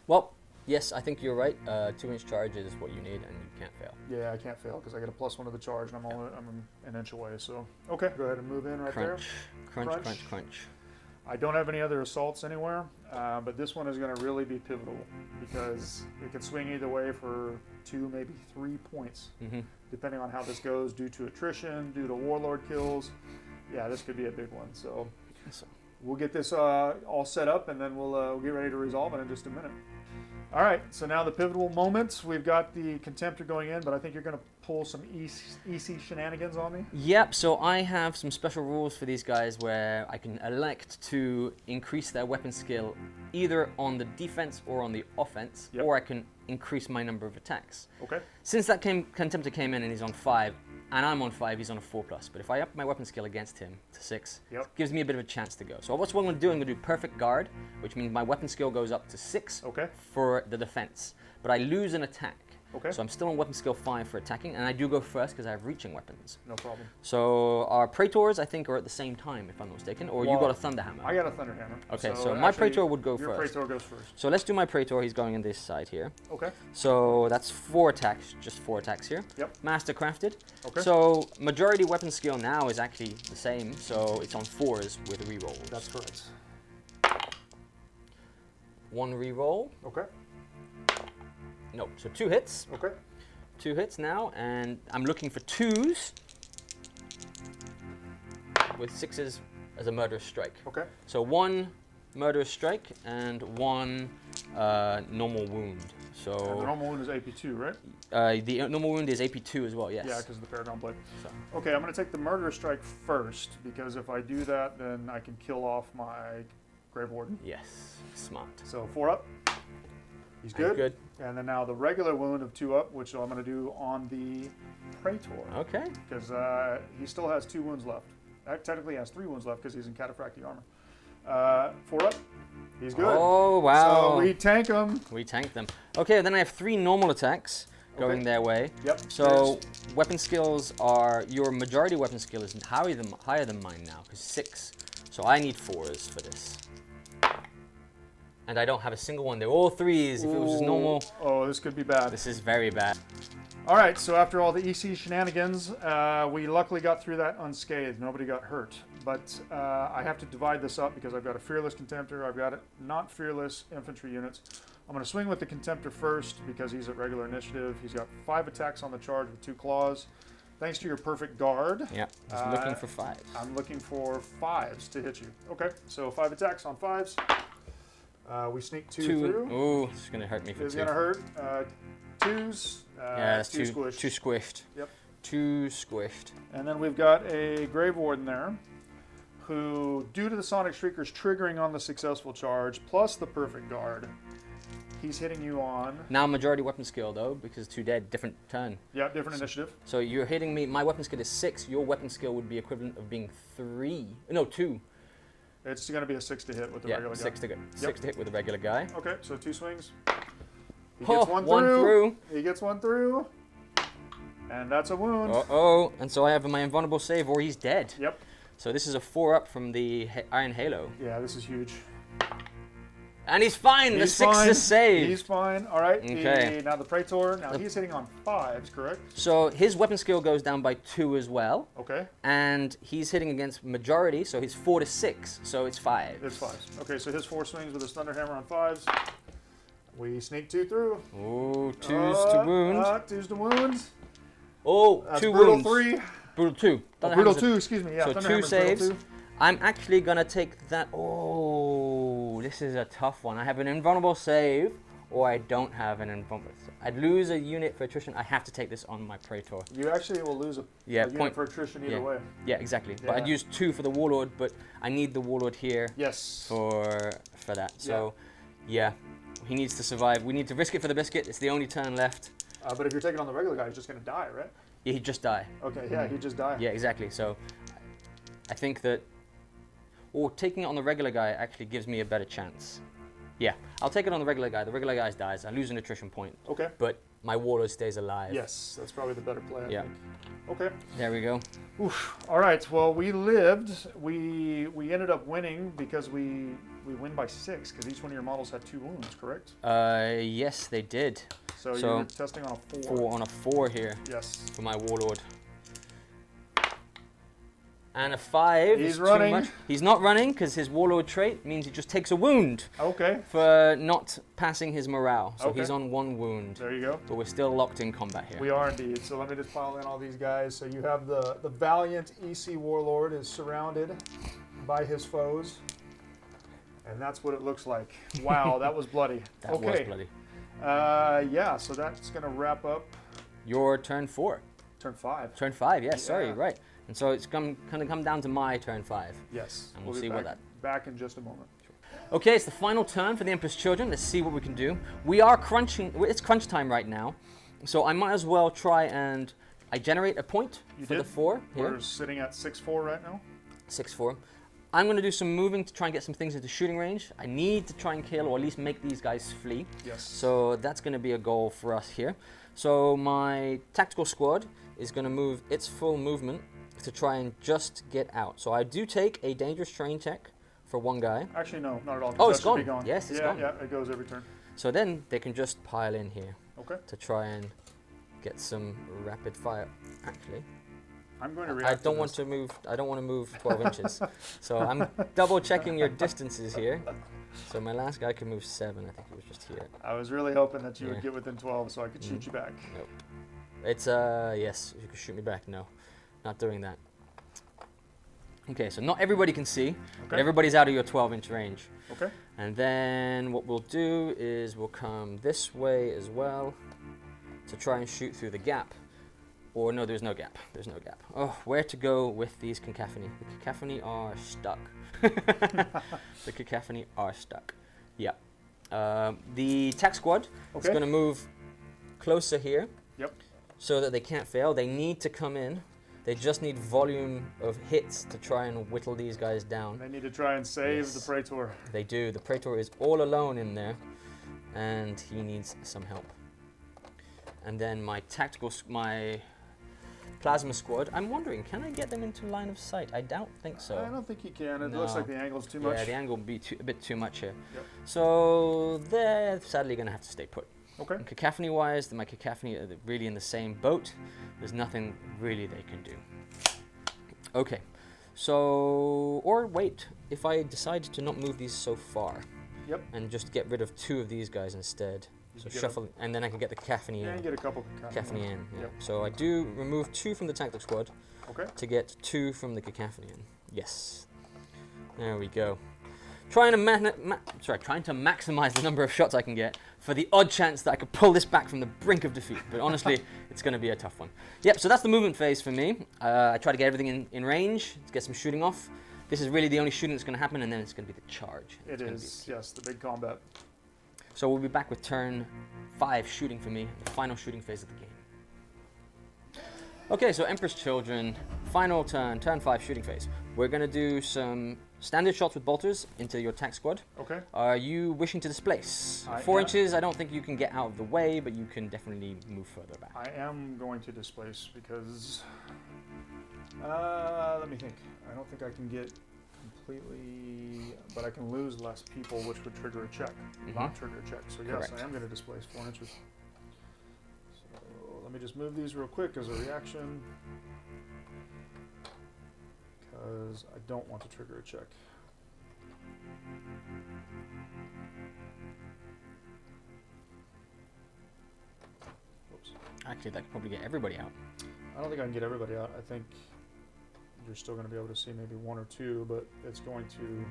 Well, yes, I think you're right. 2-inch charge is what you need, and you can't fail. Yeah, I can't fail because I get a +1 to the charge, and I'm an inch away. So okay, go ahead and move in right there. Crunch. I don't have any other assaults anywhere, but this one is going to really be pivotal because it could swing either way for 2, maybe 3 points, depending on how this goes, due to attrition, due to warlord kills. Yeah, this could be a big one. So we'll get this all set up, and then we'll get ready to resolve it in just a minute. All right, so now the pivotal moments. We've got the Contemptor going in, but I think you're going to pull some EC shenanigans on me. Yep, so I have some special rules for these guys where I can elect to increase their weapon skill either on the defense or on the offense, or I can increase my number of attacks. Okay. Since that Contemptor came in and he's on 5, and I'm on 5, he's on a 4+. But if I up my weapon skill against him to 6, it gives me a bit of a chance to go. So what's what I'm going to do? I'm going to do Perfect Guard, which means my weapon skill goes up to 6 for the defense. But I lose an attack. Okay. So I'm still on weapon skill 5 for attacking, and I do go first because I have reaching weapons. No problem. So our Praetors, I think, are at the same time, if I'm not mistaken, or you got a Thunderhammer. I got a Thunderhammer. Okay, so my Praetor would go your first. Praetor goes first. So let's do my Praetor. He's going in this side here. Okay. So that's 4 attacks, just 4 attacks here. Yep. Mastercrafted. Okay. So majority weapon skill now is actually the same, so it's on 4s with rerolls. That's correct. 1 reroll. Okay. No, so 2 hits. Okay. 2 hits now, and I'm looking for 2s with 6s as a murderous strike. Okay. So 1 murderous strike and 1 normal wound. So and the normal wound is AP2, right? the normal wound is AP2 as well, yes. Yeah, because of the Paragon Blade. So. Okay, I'm going to take the murderous strike first, because if I do that, then I can kill off my Grave Warden. Yes, smart. So 4 up. He's good. Good. And then now the regular wound of 2 up, which I'm going to do on the Praetor. Okay. Because he still has 2 wounds left. Technically he has 3 wounds left because he's in cataphractic armor. 4 up. He's good. Oh, wow. So we tank him. We tank them. Okay, then I have 3 normal attacks going their way. Yep. So weapon skills are, your majority weapon skill is higher than mine now, because 6. So I need 4s for this. And I don't have a single one. They're all 3s. If it was just normal. Oh, this could be bad. This is very bad. All right, so after all the EC shenanigans, we luckily got through that unscathed. Nobody got hurt. But I have to divide this up because I've got a Fearless Contemptor. I've got not Fearless infantry units. I'm going to swing with the Contemptor first because he's at regular initiative. He's got 5 attacks on the charge with 2 claws. Thanks to your Perfect Guard. Yeah, just looking for 5s. I'm looking for 5s to hit you. Okay, so 5 attacks on 5s. We sneak 2 through. Ooh, it's going to hurt me for 2. It's going to hurt. 2s. Yeah, that's 2 squished. 2 squished. Yep. 2 squished. And then we've got a Grave Warden there, who, due to the Sonic Shrieker's triggering on the successful charge, plus the Perfect Guard, he's hitting you on... Now majority weapon skill, though, because 2 dead, different turn. Yeah, different initiative. So you're hitting me, my weapon skill is 6, your weapon skill would be equivalent of being 3. No, 2. It's going to be a 6 to hit with the regular guy. 6 to go. 6 to hit with the regular guy. Okay, so 2 swings. He Oh, gets one one through. He gets 1 through. And that's a wound. Uh-oh. And so I have my invulnerable save, or he's dead. Yep. So this is a 4 up from the Iron Halo. Yeah, this is huge. And he's fine. He's the 6 fine. is saved. He's fine. All right. Okay. Now the Praetor. Now he's hitting on 5s, correct? So his weapon skill goes down by 2 as well. Okay. And he's hitting against majority, so he's 4 to 6. So it's 5. It's 5s. Okay, so his 4 swings with his Thunderhammer on 5s. We sneak 2 through. Ooh, 2s to wound. 2s to wound. Oh, That's 2 brutal wounds. 3. Brutal 2. Brutal 2, excuse me. Yeah, so 2 saves. I'm actually going to take that. Oh, this is a tough one. I have an invulnerable save, or I don't have an invulnerable save. I'd lose a unit for attrition. I have to take this on my Praetor. You actually will lose a unit for attrition either way. Yeah, exactly. Yeah. But I'd use 2 for the Warlord, but I need the Warlord here for that. So, yeah, he needs to survive. We need to risk it for the biscuit. It's the only turn left. But if you're taking on the regular guy, he's just going to die, right? Yeah, he'd just die. Okay, yeah, he'd just die. Yeah, exactly. So I think that, or taking it on the regular guy actually gives me a better chance. Yeah, I'll take it on the regular guy. The regular guy dies. I lose an attrition point. Okay. But my Warlord stays alive. Yes, that's probably the better play, I think. Okay. There we go. Oof. All right, well, we lived. We ended up winning because we win by 6, because each one of your models had 2 wounds, correct? Yes, they did. So you were testing on a 4. 4 on a 4 here. Yes. For my Warlord. And a 5 He's is running. too much. He's not running because his warlord trait means he just takes a wound Okay. for not passing his morale. So Okay. he's on 1 wound. There you go. But we're still locked in combat here. We are indeed. So let me just pile in all these guys. So you have the valiant EC Warlord is surrounded by his foes. And that's what it looks like. Wow, that was bloody. That okay. was bloody. Yeah, so that's going to wrap up Your turn 4. turn 5. Turn 5, yes, sorry, Yeah. right. And so it's going to come down to my turn 5. Yes. And we'll be see back, what back in just a moment. Okay, it's the final turn for the Emperor's Children. Let's see what we can do. We are crunching. It's crunch time right now. So I might as well try and I generate a point You for did? the 4 here. We're sitting at 6-4 right now. 6-4. I'm going to do some moving to try and get some things into shooting range. I need to try and kill or at least make these guys flee. Yes. So that's going to be a goal for us here. So my tactical squad is going to move its full movement to try and just get out. So I do take a dangerous terrain check for 1 guy. Actually, no, not at all. Oh, That it's should be gone. gone. Yes, it's yeah, gone. Yeah, it goes every turn. So then they can just pile in here Okay. to try and get some rapid fire. Actually, I'm going to react I don't want to move. I don't want to move 12 inches. So I'm double checking your distances here. So my last guy can move 7. I think it was just here. I was really hoping that you Yeah. would get within 12 so I could shoot you back. Nope. It's yes. You can shoot me back. No, not doing that. Okay, so not everybody can see, but Okay. everybody's out of your 12-inch range. Okay. And then what we'll do is we'll come this way as well to try and shoot through the gap. Or no, there's no gap. There's no gap. Oh, where to go with these cacophony? The cacophony are stuck. The cacophony are stuck. Yeah. The tac squad is Okay. going to move closer here. Yep. So that they can't fail. They need to come in. They just need volume of hits to try and whittle these guys down. They need to try and save Yes. the Praetor. They do. The Praetor is all alone in there, and he needs some help. And then my my plasma squad. I'm wondering, can I get them into line of sight? I don't think so. I don't think you can. It looks No. like the angle's too much. Yeah, the angle would be a bit too much here. Yep. So they're sadly going to have to stay put. Okay. And cacophony-wise, my cacophony are really in the same boat. There's nothing really they can do. Okay, so or wait, if I decide to not move these so far, Yep. and just get rid of 2 of these guys instead. You So can get shuffle, and then I can get the cacophony Yeah, you in. get a couple Cacophony in. Yeah. Yep. So I do remove 2 from the tactical squad Okay. to get 2 from the cacophony in. Yes. There we go. Trying to maximize the number of shots I can get for the odd chance that I could pull this back from the brink of defeat. But honestly, it's going to be a tough one. Yep, so that's the movement phase for me. I try to get everything in range, to get some shooting off. This is really the only shooting that's going to happen, and then it's going to be the charge. It is, yes, the big combat. So we'll be back with turn 5 shooting for me, the final shooting phase of the game. Okay, so Emperor's Children, final turn, turn 5 shooting phase. We're going to do some standard shots with bolters into your tac squad. Okay. Are you wishing to displace? I 4 am. inches, I don't think you can get out of the way, but you can definitely move further back. I am going to displace because, let me think. I don't think I can get completely, but I can lose less people, which would trigger a check, not trigger a check. So yes, Correct. I am going to displace 4 inches. So let me just move these real quick as a reaction, because I don't want to trigger a check. Oops. Actually, that could probably get everybody out. I don't think I can get everybody out. I think you're still going to be able to see maybe 1 or 2, but it's going to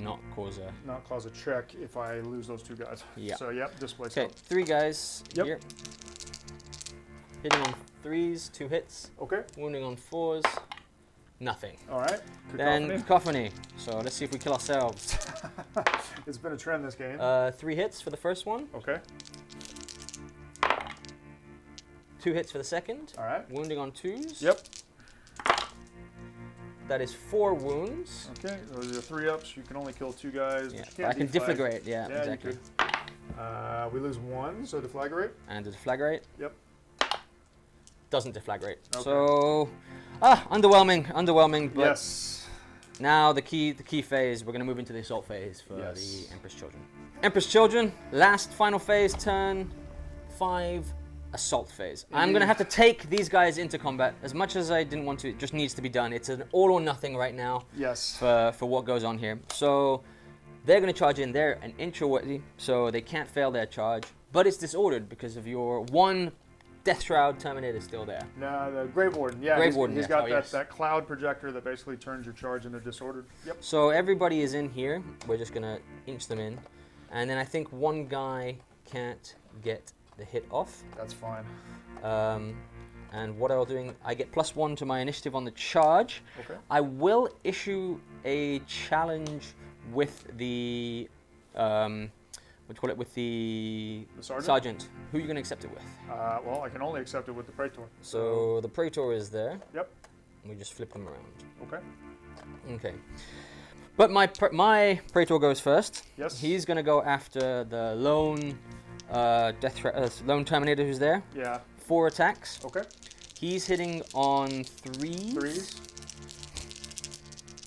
Not cause a... not cause a check if I lose those 2 guys. Yeah. So, yep, displace Okay, them. 3 guys Yep. here. Hitting on 3s, 2 hits. Okay, Wounding on 4s, nothing. all right. Then Cacophony. cacophony. So let's see if we kill ourselves. It's been a trend this game. 3 hits for the first one, Okay, 2 hits for the second. all right. Wounding on 2s. Yep. That is 4 wounds. Okay, those are the 3-ups. You can only kill 2 guys. Yeah, But you but can't I can deflag. deflagrate. Yeah, Yeah, exactly. you could. We lose 1, so deflagrate. And the deflagrate. Yep. Doesn't deflagrate. Okay. So, underwhelming. But Yes. now the key phase. We're going to move into the assault phase for Yes. the Emperor's Children. Emperor's Children, final phase, turn 5 assault phase. I'm going to have to take these guys into combat. As much as I didn't want to, it just needs to be done. It's an all or nothing right now. Yes. For what goes on here. So they're going to charge in. They're an inch away, so they can't fail their charge. But it's disordered because of your one Death Shroud Terminator still there. No, the Grave Warden. Yeah, Grave Warden, he's got yes. that cloud projector that basically turns your charge into disordered. Yep. So everybody is in here. We're just going to inch them in. And then I think one guy can't get the hit off. That's fine. And what I'm doing, I get +1 to my initiative on the charge. Okay. I will issue a challenge with the with the sergeant. Who are you going to accept it with? Well, I can only accept it with the Praetor. So the Praetor is there. Yep. We just flip them around. Okay. Okay. But my Praetor goes first. Yes. He's going to go after the lone lone Terminator who's there. Yeah. 4 attacks. Okay. He's hitting on 3s. 3s.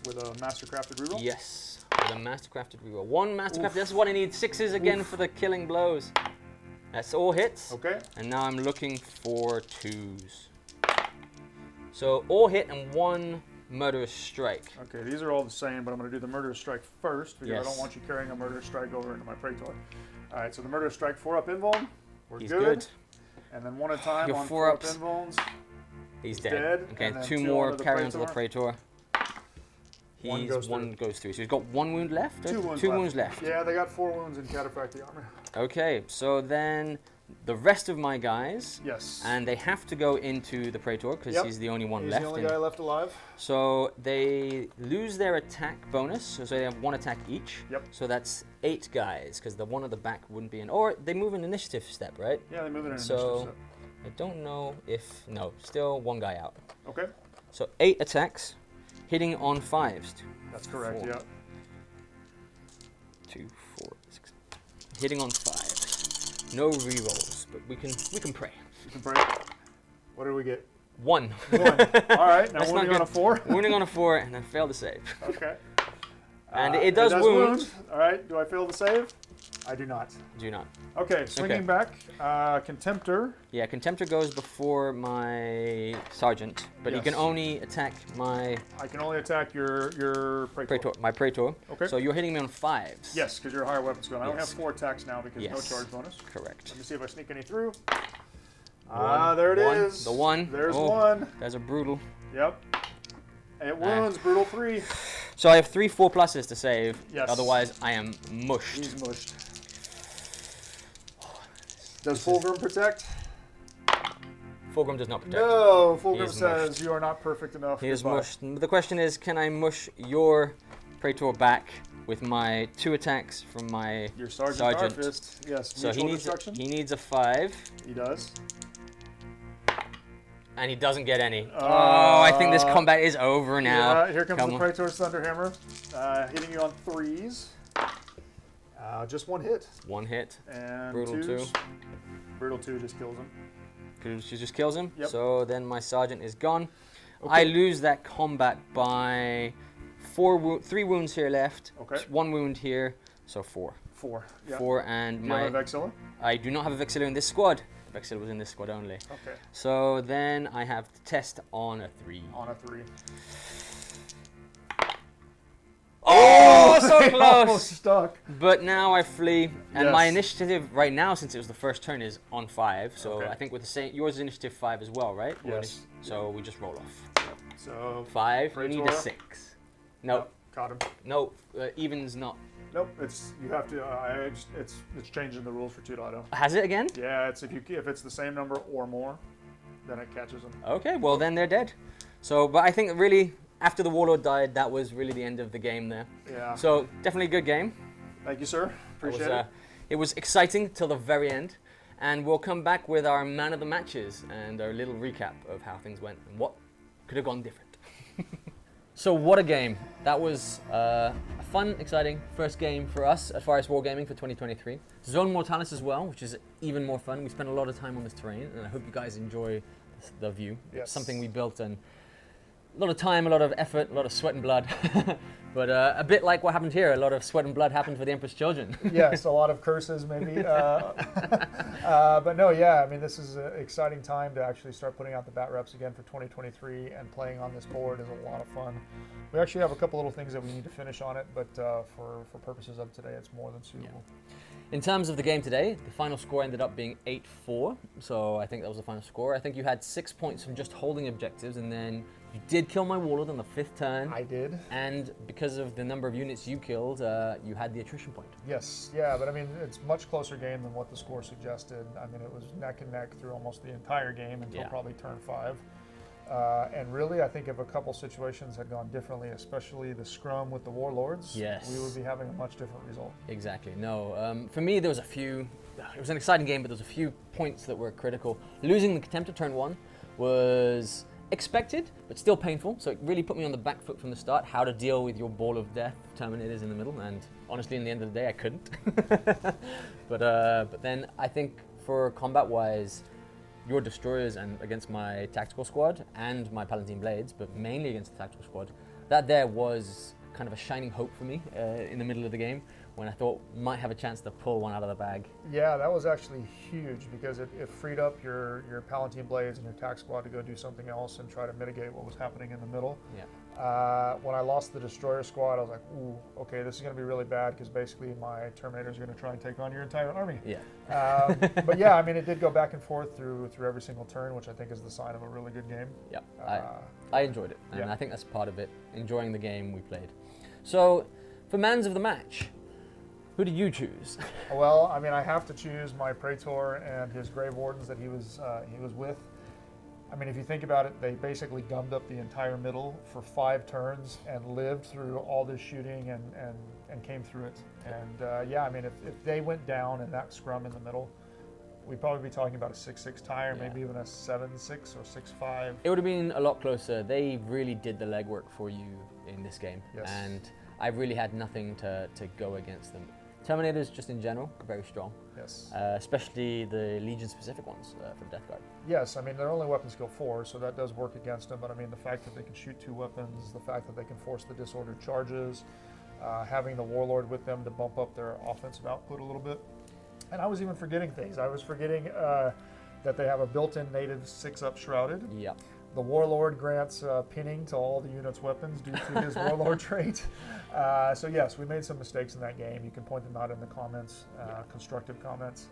With a Mastercrafted reroll? Yes. With a Mastercrafted reroll. 1 Mastercrafted. This is what I need. 6s again for the killing blows. That's all hits. Okay. And now I'm looking for 2s. So all hit and 1 Murderous Strike. Okay, these are all the same, but I'm going to do the Murderous Strike first because Yes. I don't want you carrying a Murderous Strike over into my Praetor. All right, so the Murderous Strike 4-up invuln. We're He's good. good. And then 1 at a time Your on 4 4-up ups. invulns. He's Dead. dead. Okay, And then 2 2 more onto the carry onto the Praetor. Praetor. One goes through. So he's got 1 wound left? 2 wounds Two left. wounds left. Yeah, they got 4 wounds in Cataphractic armor. Okay, so then the rest of my guys, Yes. and they have to go into the Praetor because he's the only one He's left. the only guy left alive. So they lose their attack bonus, so they have 1 attack each. Yep. So that's 8 guys, because the one at the back wouldn't be in. Or they move an initiative step, right? Yeah, they move it in So initiative I don't know if still 1 guy out. step. Okay. So 8 attacks, hitting on 5s. That's correct, 4, yeah. 2, 4, 6. Hitting on 5s. No rerolls, but we can pray. You can break. What did we get? 1. 1. All right, now That's wounding not on a 4. Wounding on a 4, and I failed to save. Okay. And it does wound. All right, do I fail the save? I do not. Do not. Okay, swinging back. Contemptor. Yeah, Contemptor goes before my Sergeant, but he can Yes. only attack my I can only attack your Praetor. Praetor. My Praetor. Okay. So you're hitting me on 5s. Yes, because you're a higher weapon skill. I only have Yes. 4 attacks now because no Yes. charge bonus. Correct. Let me see if I sneak any through. There it is. The 1. There's Oh, 1. There's a brutal. Yep. It wounds. Brutal 3. So I have 3 4+s to save. Yes. Otherwise, I am mushed. He's mushed. Does Fulgrim protect? Fulgrim does not protect. No, He Fulgrim is says mushed. you are not perfect enough. He is Goodbye. mushed. The question is, can I mush your Praetor back with my 2 attacks from my Your Sergeant Starfist. Yes. So mutual he destruction. needs a 5, He does. and he doesn't get any. I think this combat is over now. Yeah, here comes Come the on. Praetor's Thunderhammer, hitting you on 3s. Just 1 hit. 1 hit. And Brutal 2s. 2. Brutal 2 just kills him. She just kills him. Yep. So then my Sergeant is gone. Okay. I lose that combat by 3 wounds here left. Okay. 1 wound here. So 4. 4. Yeah. 4 and Do you my. have a Vexilla? I do not have a Vexilla in this squad. The Vexilla was in this squad only. Okay. So then I have to test on a 3. On a 3. Oh, so Almost close! stuck. But now I flee, and my Yes. initiative right now, since it was the first turn, is on 5. So Okay. I think with the same, yours is initiative 5 as well, right? Or Yes. So we just roll off. So 5. You need a Praetor. 6. No, caught him. no, even's not. Nope. You have to. It's changing the rules for 2.0. Has it again? Yeah. It's if it's the same number or more, then it catches them. Okay, well then they're dead. So, but I think really after the Warlord died, that was really the end of the game there. Yeah. So definitely a good game. Thank you, sir. Appreciate it. It was exciting till the very end, and we'll come back with our man of the matches and our little recap of how things went and what could have gone different. So what a game. That was a fun, exciting first game for us at Forest Wargaming for 2023. Zone Mortalis as well, which is even more fun. We spent a lot of time on this terrain, and I hope you guys enjoy the view. Yes. It's something we built, and lot of time, a lot of effort, a lot of sweat and blood. But a bit like what happened here, a lot of sweat and blood happened for the Emperor's children. Yes, a lot of curses maybe. But no, yeah, I mean, this is an exciting time to actually start putting out the bat reps again for 2023, and playing on this board is a lot of fun. We actually have a couple little things that we need to finish on it, but for purposes of today, it's more than suitable. Yeah. In terms of the game today, the final score ended up being 8-4, so I think that was the final score. I think you had 6 points from just holding objectives, and then you did kill my warlord on the 5th turn. I did. And because of the number of units you killed, you had the attrition point. Yes, yeah, but I mean, it's much closer game than what the score suggested. I mean, it was neck and neck through almost the entire game until probably turn 5. And really, I think if a couple situations had gone differently, especially the scrum with the warlords, we would be having a much different result. Exactly. No, for me, there was a few. It was an exciting game, but there was a few points that were critical. Losing the Contemptor turn 1 was expected, but still painful. So it really put me on the back foot from the start. How to deal with your ball of death Terminators in the middle, and honestly, in the end of the day, I couldn't. But then I think for combat-wise, your destroyers and against my tactical squad and my Palatine Blades, but mainly against the tactical squad, that there was kind of a shining hope for me in the middle of the game when I thought might have a chance to pull one out of the bag. Yeah, that was actually huge because it freed up your Palatine Blades and your tac squad to go do something else and try to mitigate what was happening in the middle. Yeah. When I lost the destroyer squad, I was like, ooh, okay, this is going to be really bad because basically my Terminators are going to try and take on your entire army. Yeah. But yeah, I mean, it did go back and forth through every single turn, which I think is the sign of a really good game. Yeah, I enjoyed it, and I think that's part of it, enjoying the game we played. So, for mans of the match, who did you choose? Well, I mean, I have to choose my Traitor and his Grave Wardens that he was with. I mean, if you think about it, they basically gummed up the entire middle for 5 turns and lived through all this shooting and came through it. And yeah, I mean, if they went down in that scrum in the middle, we'd probably be talking about a 6-6 tie, or maybe even a 7-6 or 6-5. It would have been a lot closer. They really did the legwork for you in this game. Yes. And I really had nothing to go against them. Terminators, just in general, are very strong. Yes. Especially the Legion-specific ones from Deathguard. Yes, I mean, they're only weapon skill 4, so that does work against them. But I mean, the fact that they can shoot 2 weapons, the fact that they can force the disordered charges, having the Warlord with them to bump up their offensive output a little bit. And I was even forgetting things. I was forgetting that they have a built-in native 6-up Shrouded. Yeah. The Warlord grants pinning to all the unit's weapons due to his Warlord trait. So yes, we made some mistakes in that game. You can point them out in the comments, constructive comments.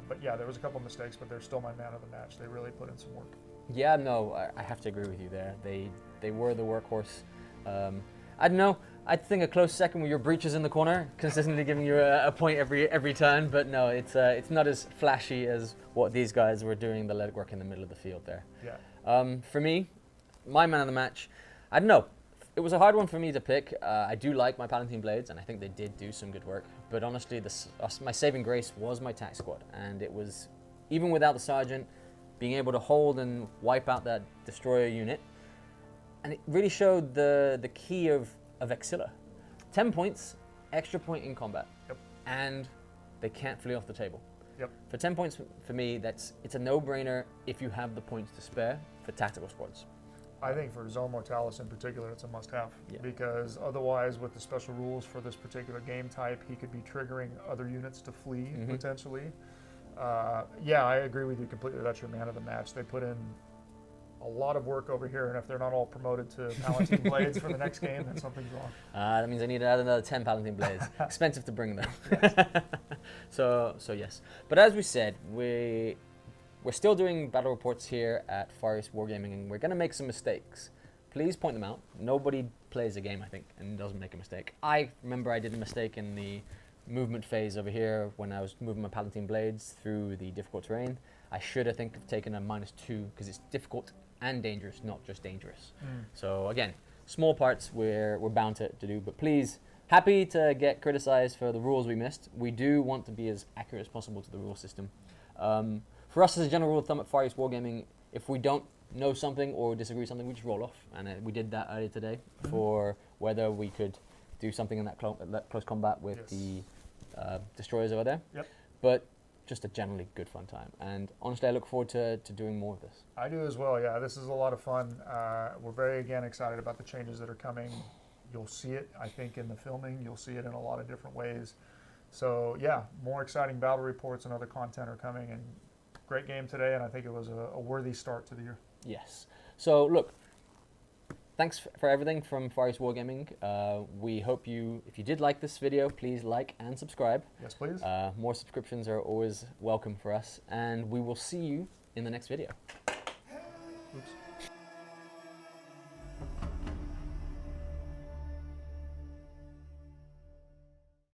But yeah, there was a couple mistakes, but they're still my man of the match. They really put in some work. Yeah, no, I have to agree with you there. They were the workhorse. I don't know. I think a close second with your breaches in the corner, consistently giving you a point every turn. But no, it's not as flashy as what these guys were doing the legwork in the middle of the field there. Yeah. For me, my man of the match, I don't know. It was a hard one for me to pick. I do like my Palatine Blades, and I think they did do some good work. But honestly, my saving grace was my tac squad, and it was, even without the sergeant, being able to hold and wipe out that destroyer unit. And it really showed the key of Exilla. 10 points, extra point in combat, and they can't flee off the table. Yep. For 10 points, for me, it's a no-brainer if you have the points to spare for tactical squads. I think for Zone Mortalis in particular, it's a must-have, because otherwise, with the special rules for this particular game type, he could be triggering other units to flee, potentially. Yeah, I agree with you completely. That's your man of the match. They put in a lot of work over here, and if they're not all promoted to Palatine Blades for the next game, then something's wrong. That means I need to add another 10 Palatine Blades. Expensive to bring them. Yes. So yes. But as we said, we're still doing battle reports here at Horus Wargaming, and we're going to make some mistakes. Please point them out. Nobody plays a game, I think, and doesn't make a mistake. I remember I did a mistake in the movement phase over here when I was moving my Palatine Blades through the difficult terrain. I should, I think, have taken a -2 because it's difficult and dangerous, not just dangerous. So again, small parts we're bound to do, but please, happy to get criticized for the rules we missed. We do want to be as accurate as possible to the rule system. For us, as a general rule of thumb at Horus Wargaming, if we don't know something or disagree with something, we just roll off, and we did that earlier today for whether we could do something in that close combat with the destroyers over there. Yep. But just a generally good fun time. And honestly, I look forward to doing more of this. I do as well. Yeah, this is a lot of fun. We're very again excited about the changes that are coming. You'll see it, I think, in the filming. You'll see it in a lot of different ways. So yeah, more exciting battle reports and other content are coming. And great game today, and I think it was a worthy start to the year. Yes. So look, thanks for everything from Far East Wargaming. We hope if you did like this video, please like and subscribe. Yes, please. More subscriptions are always welcome for us, and we will see you in the next video. Oops.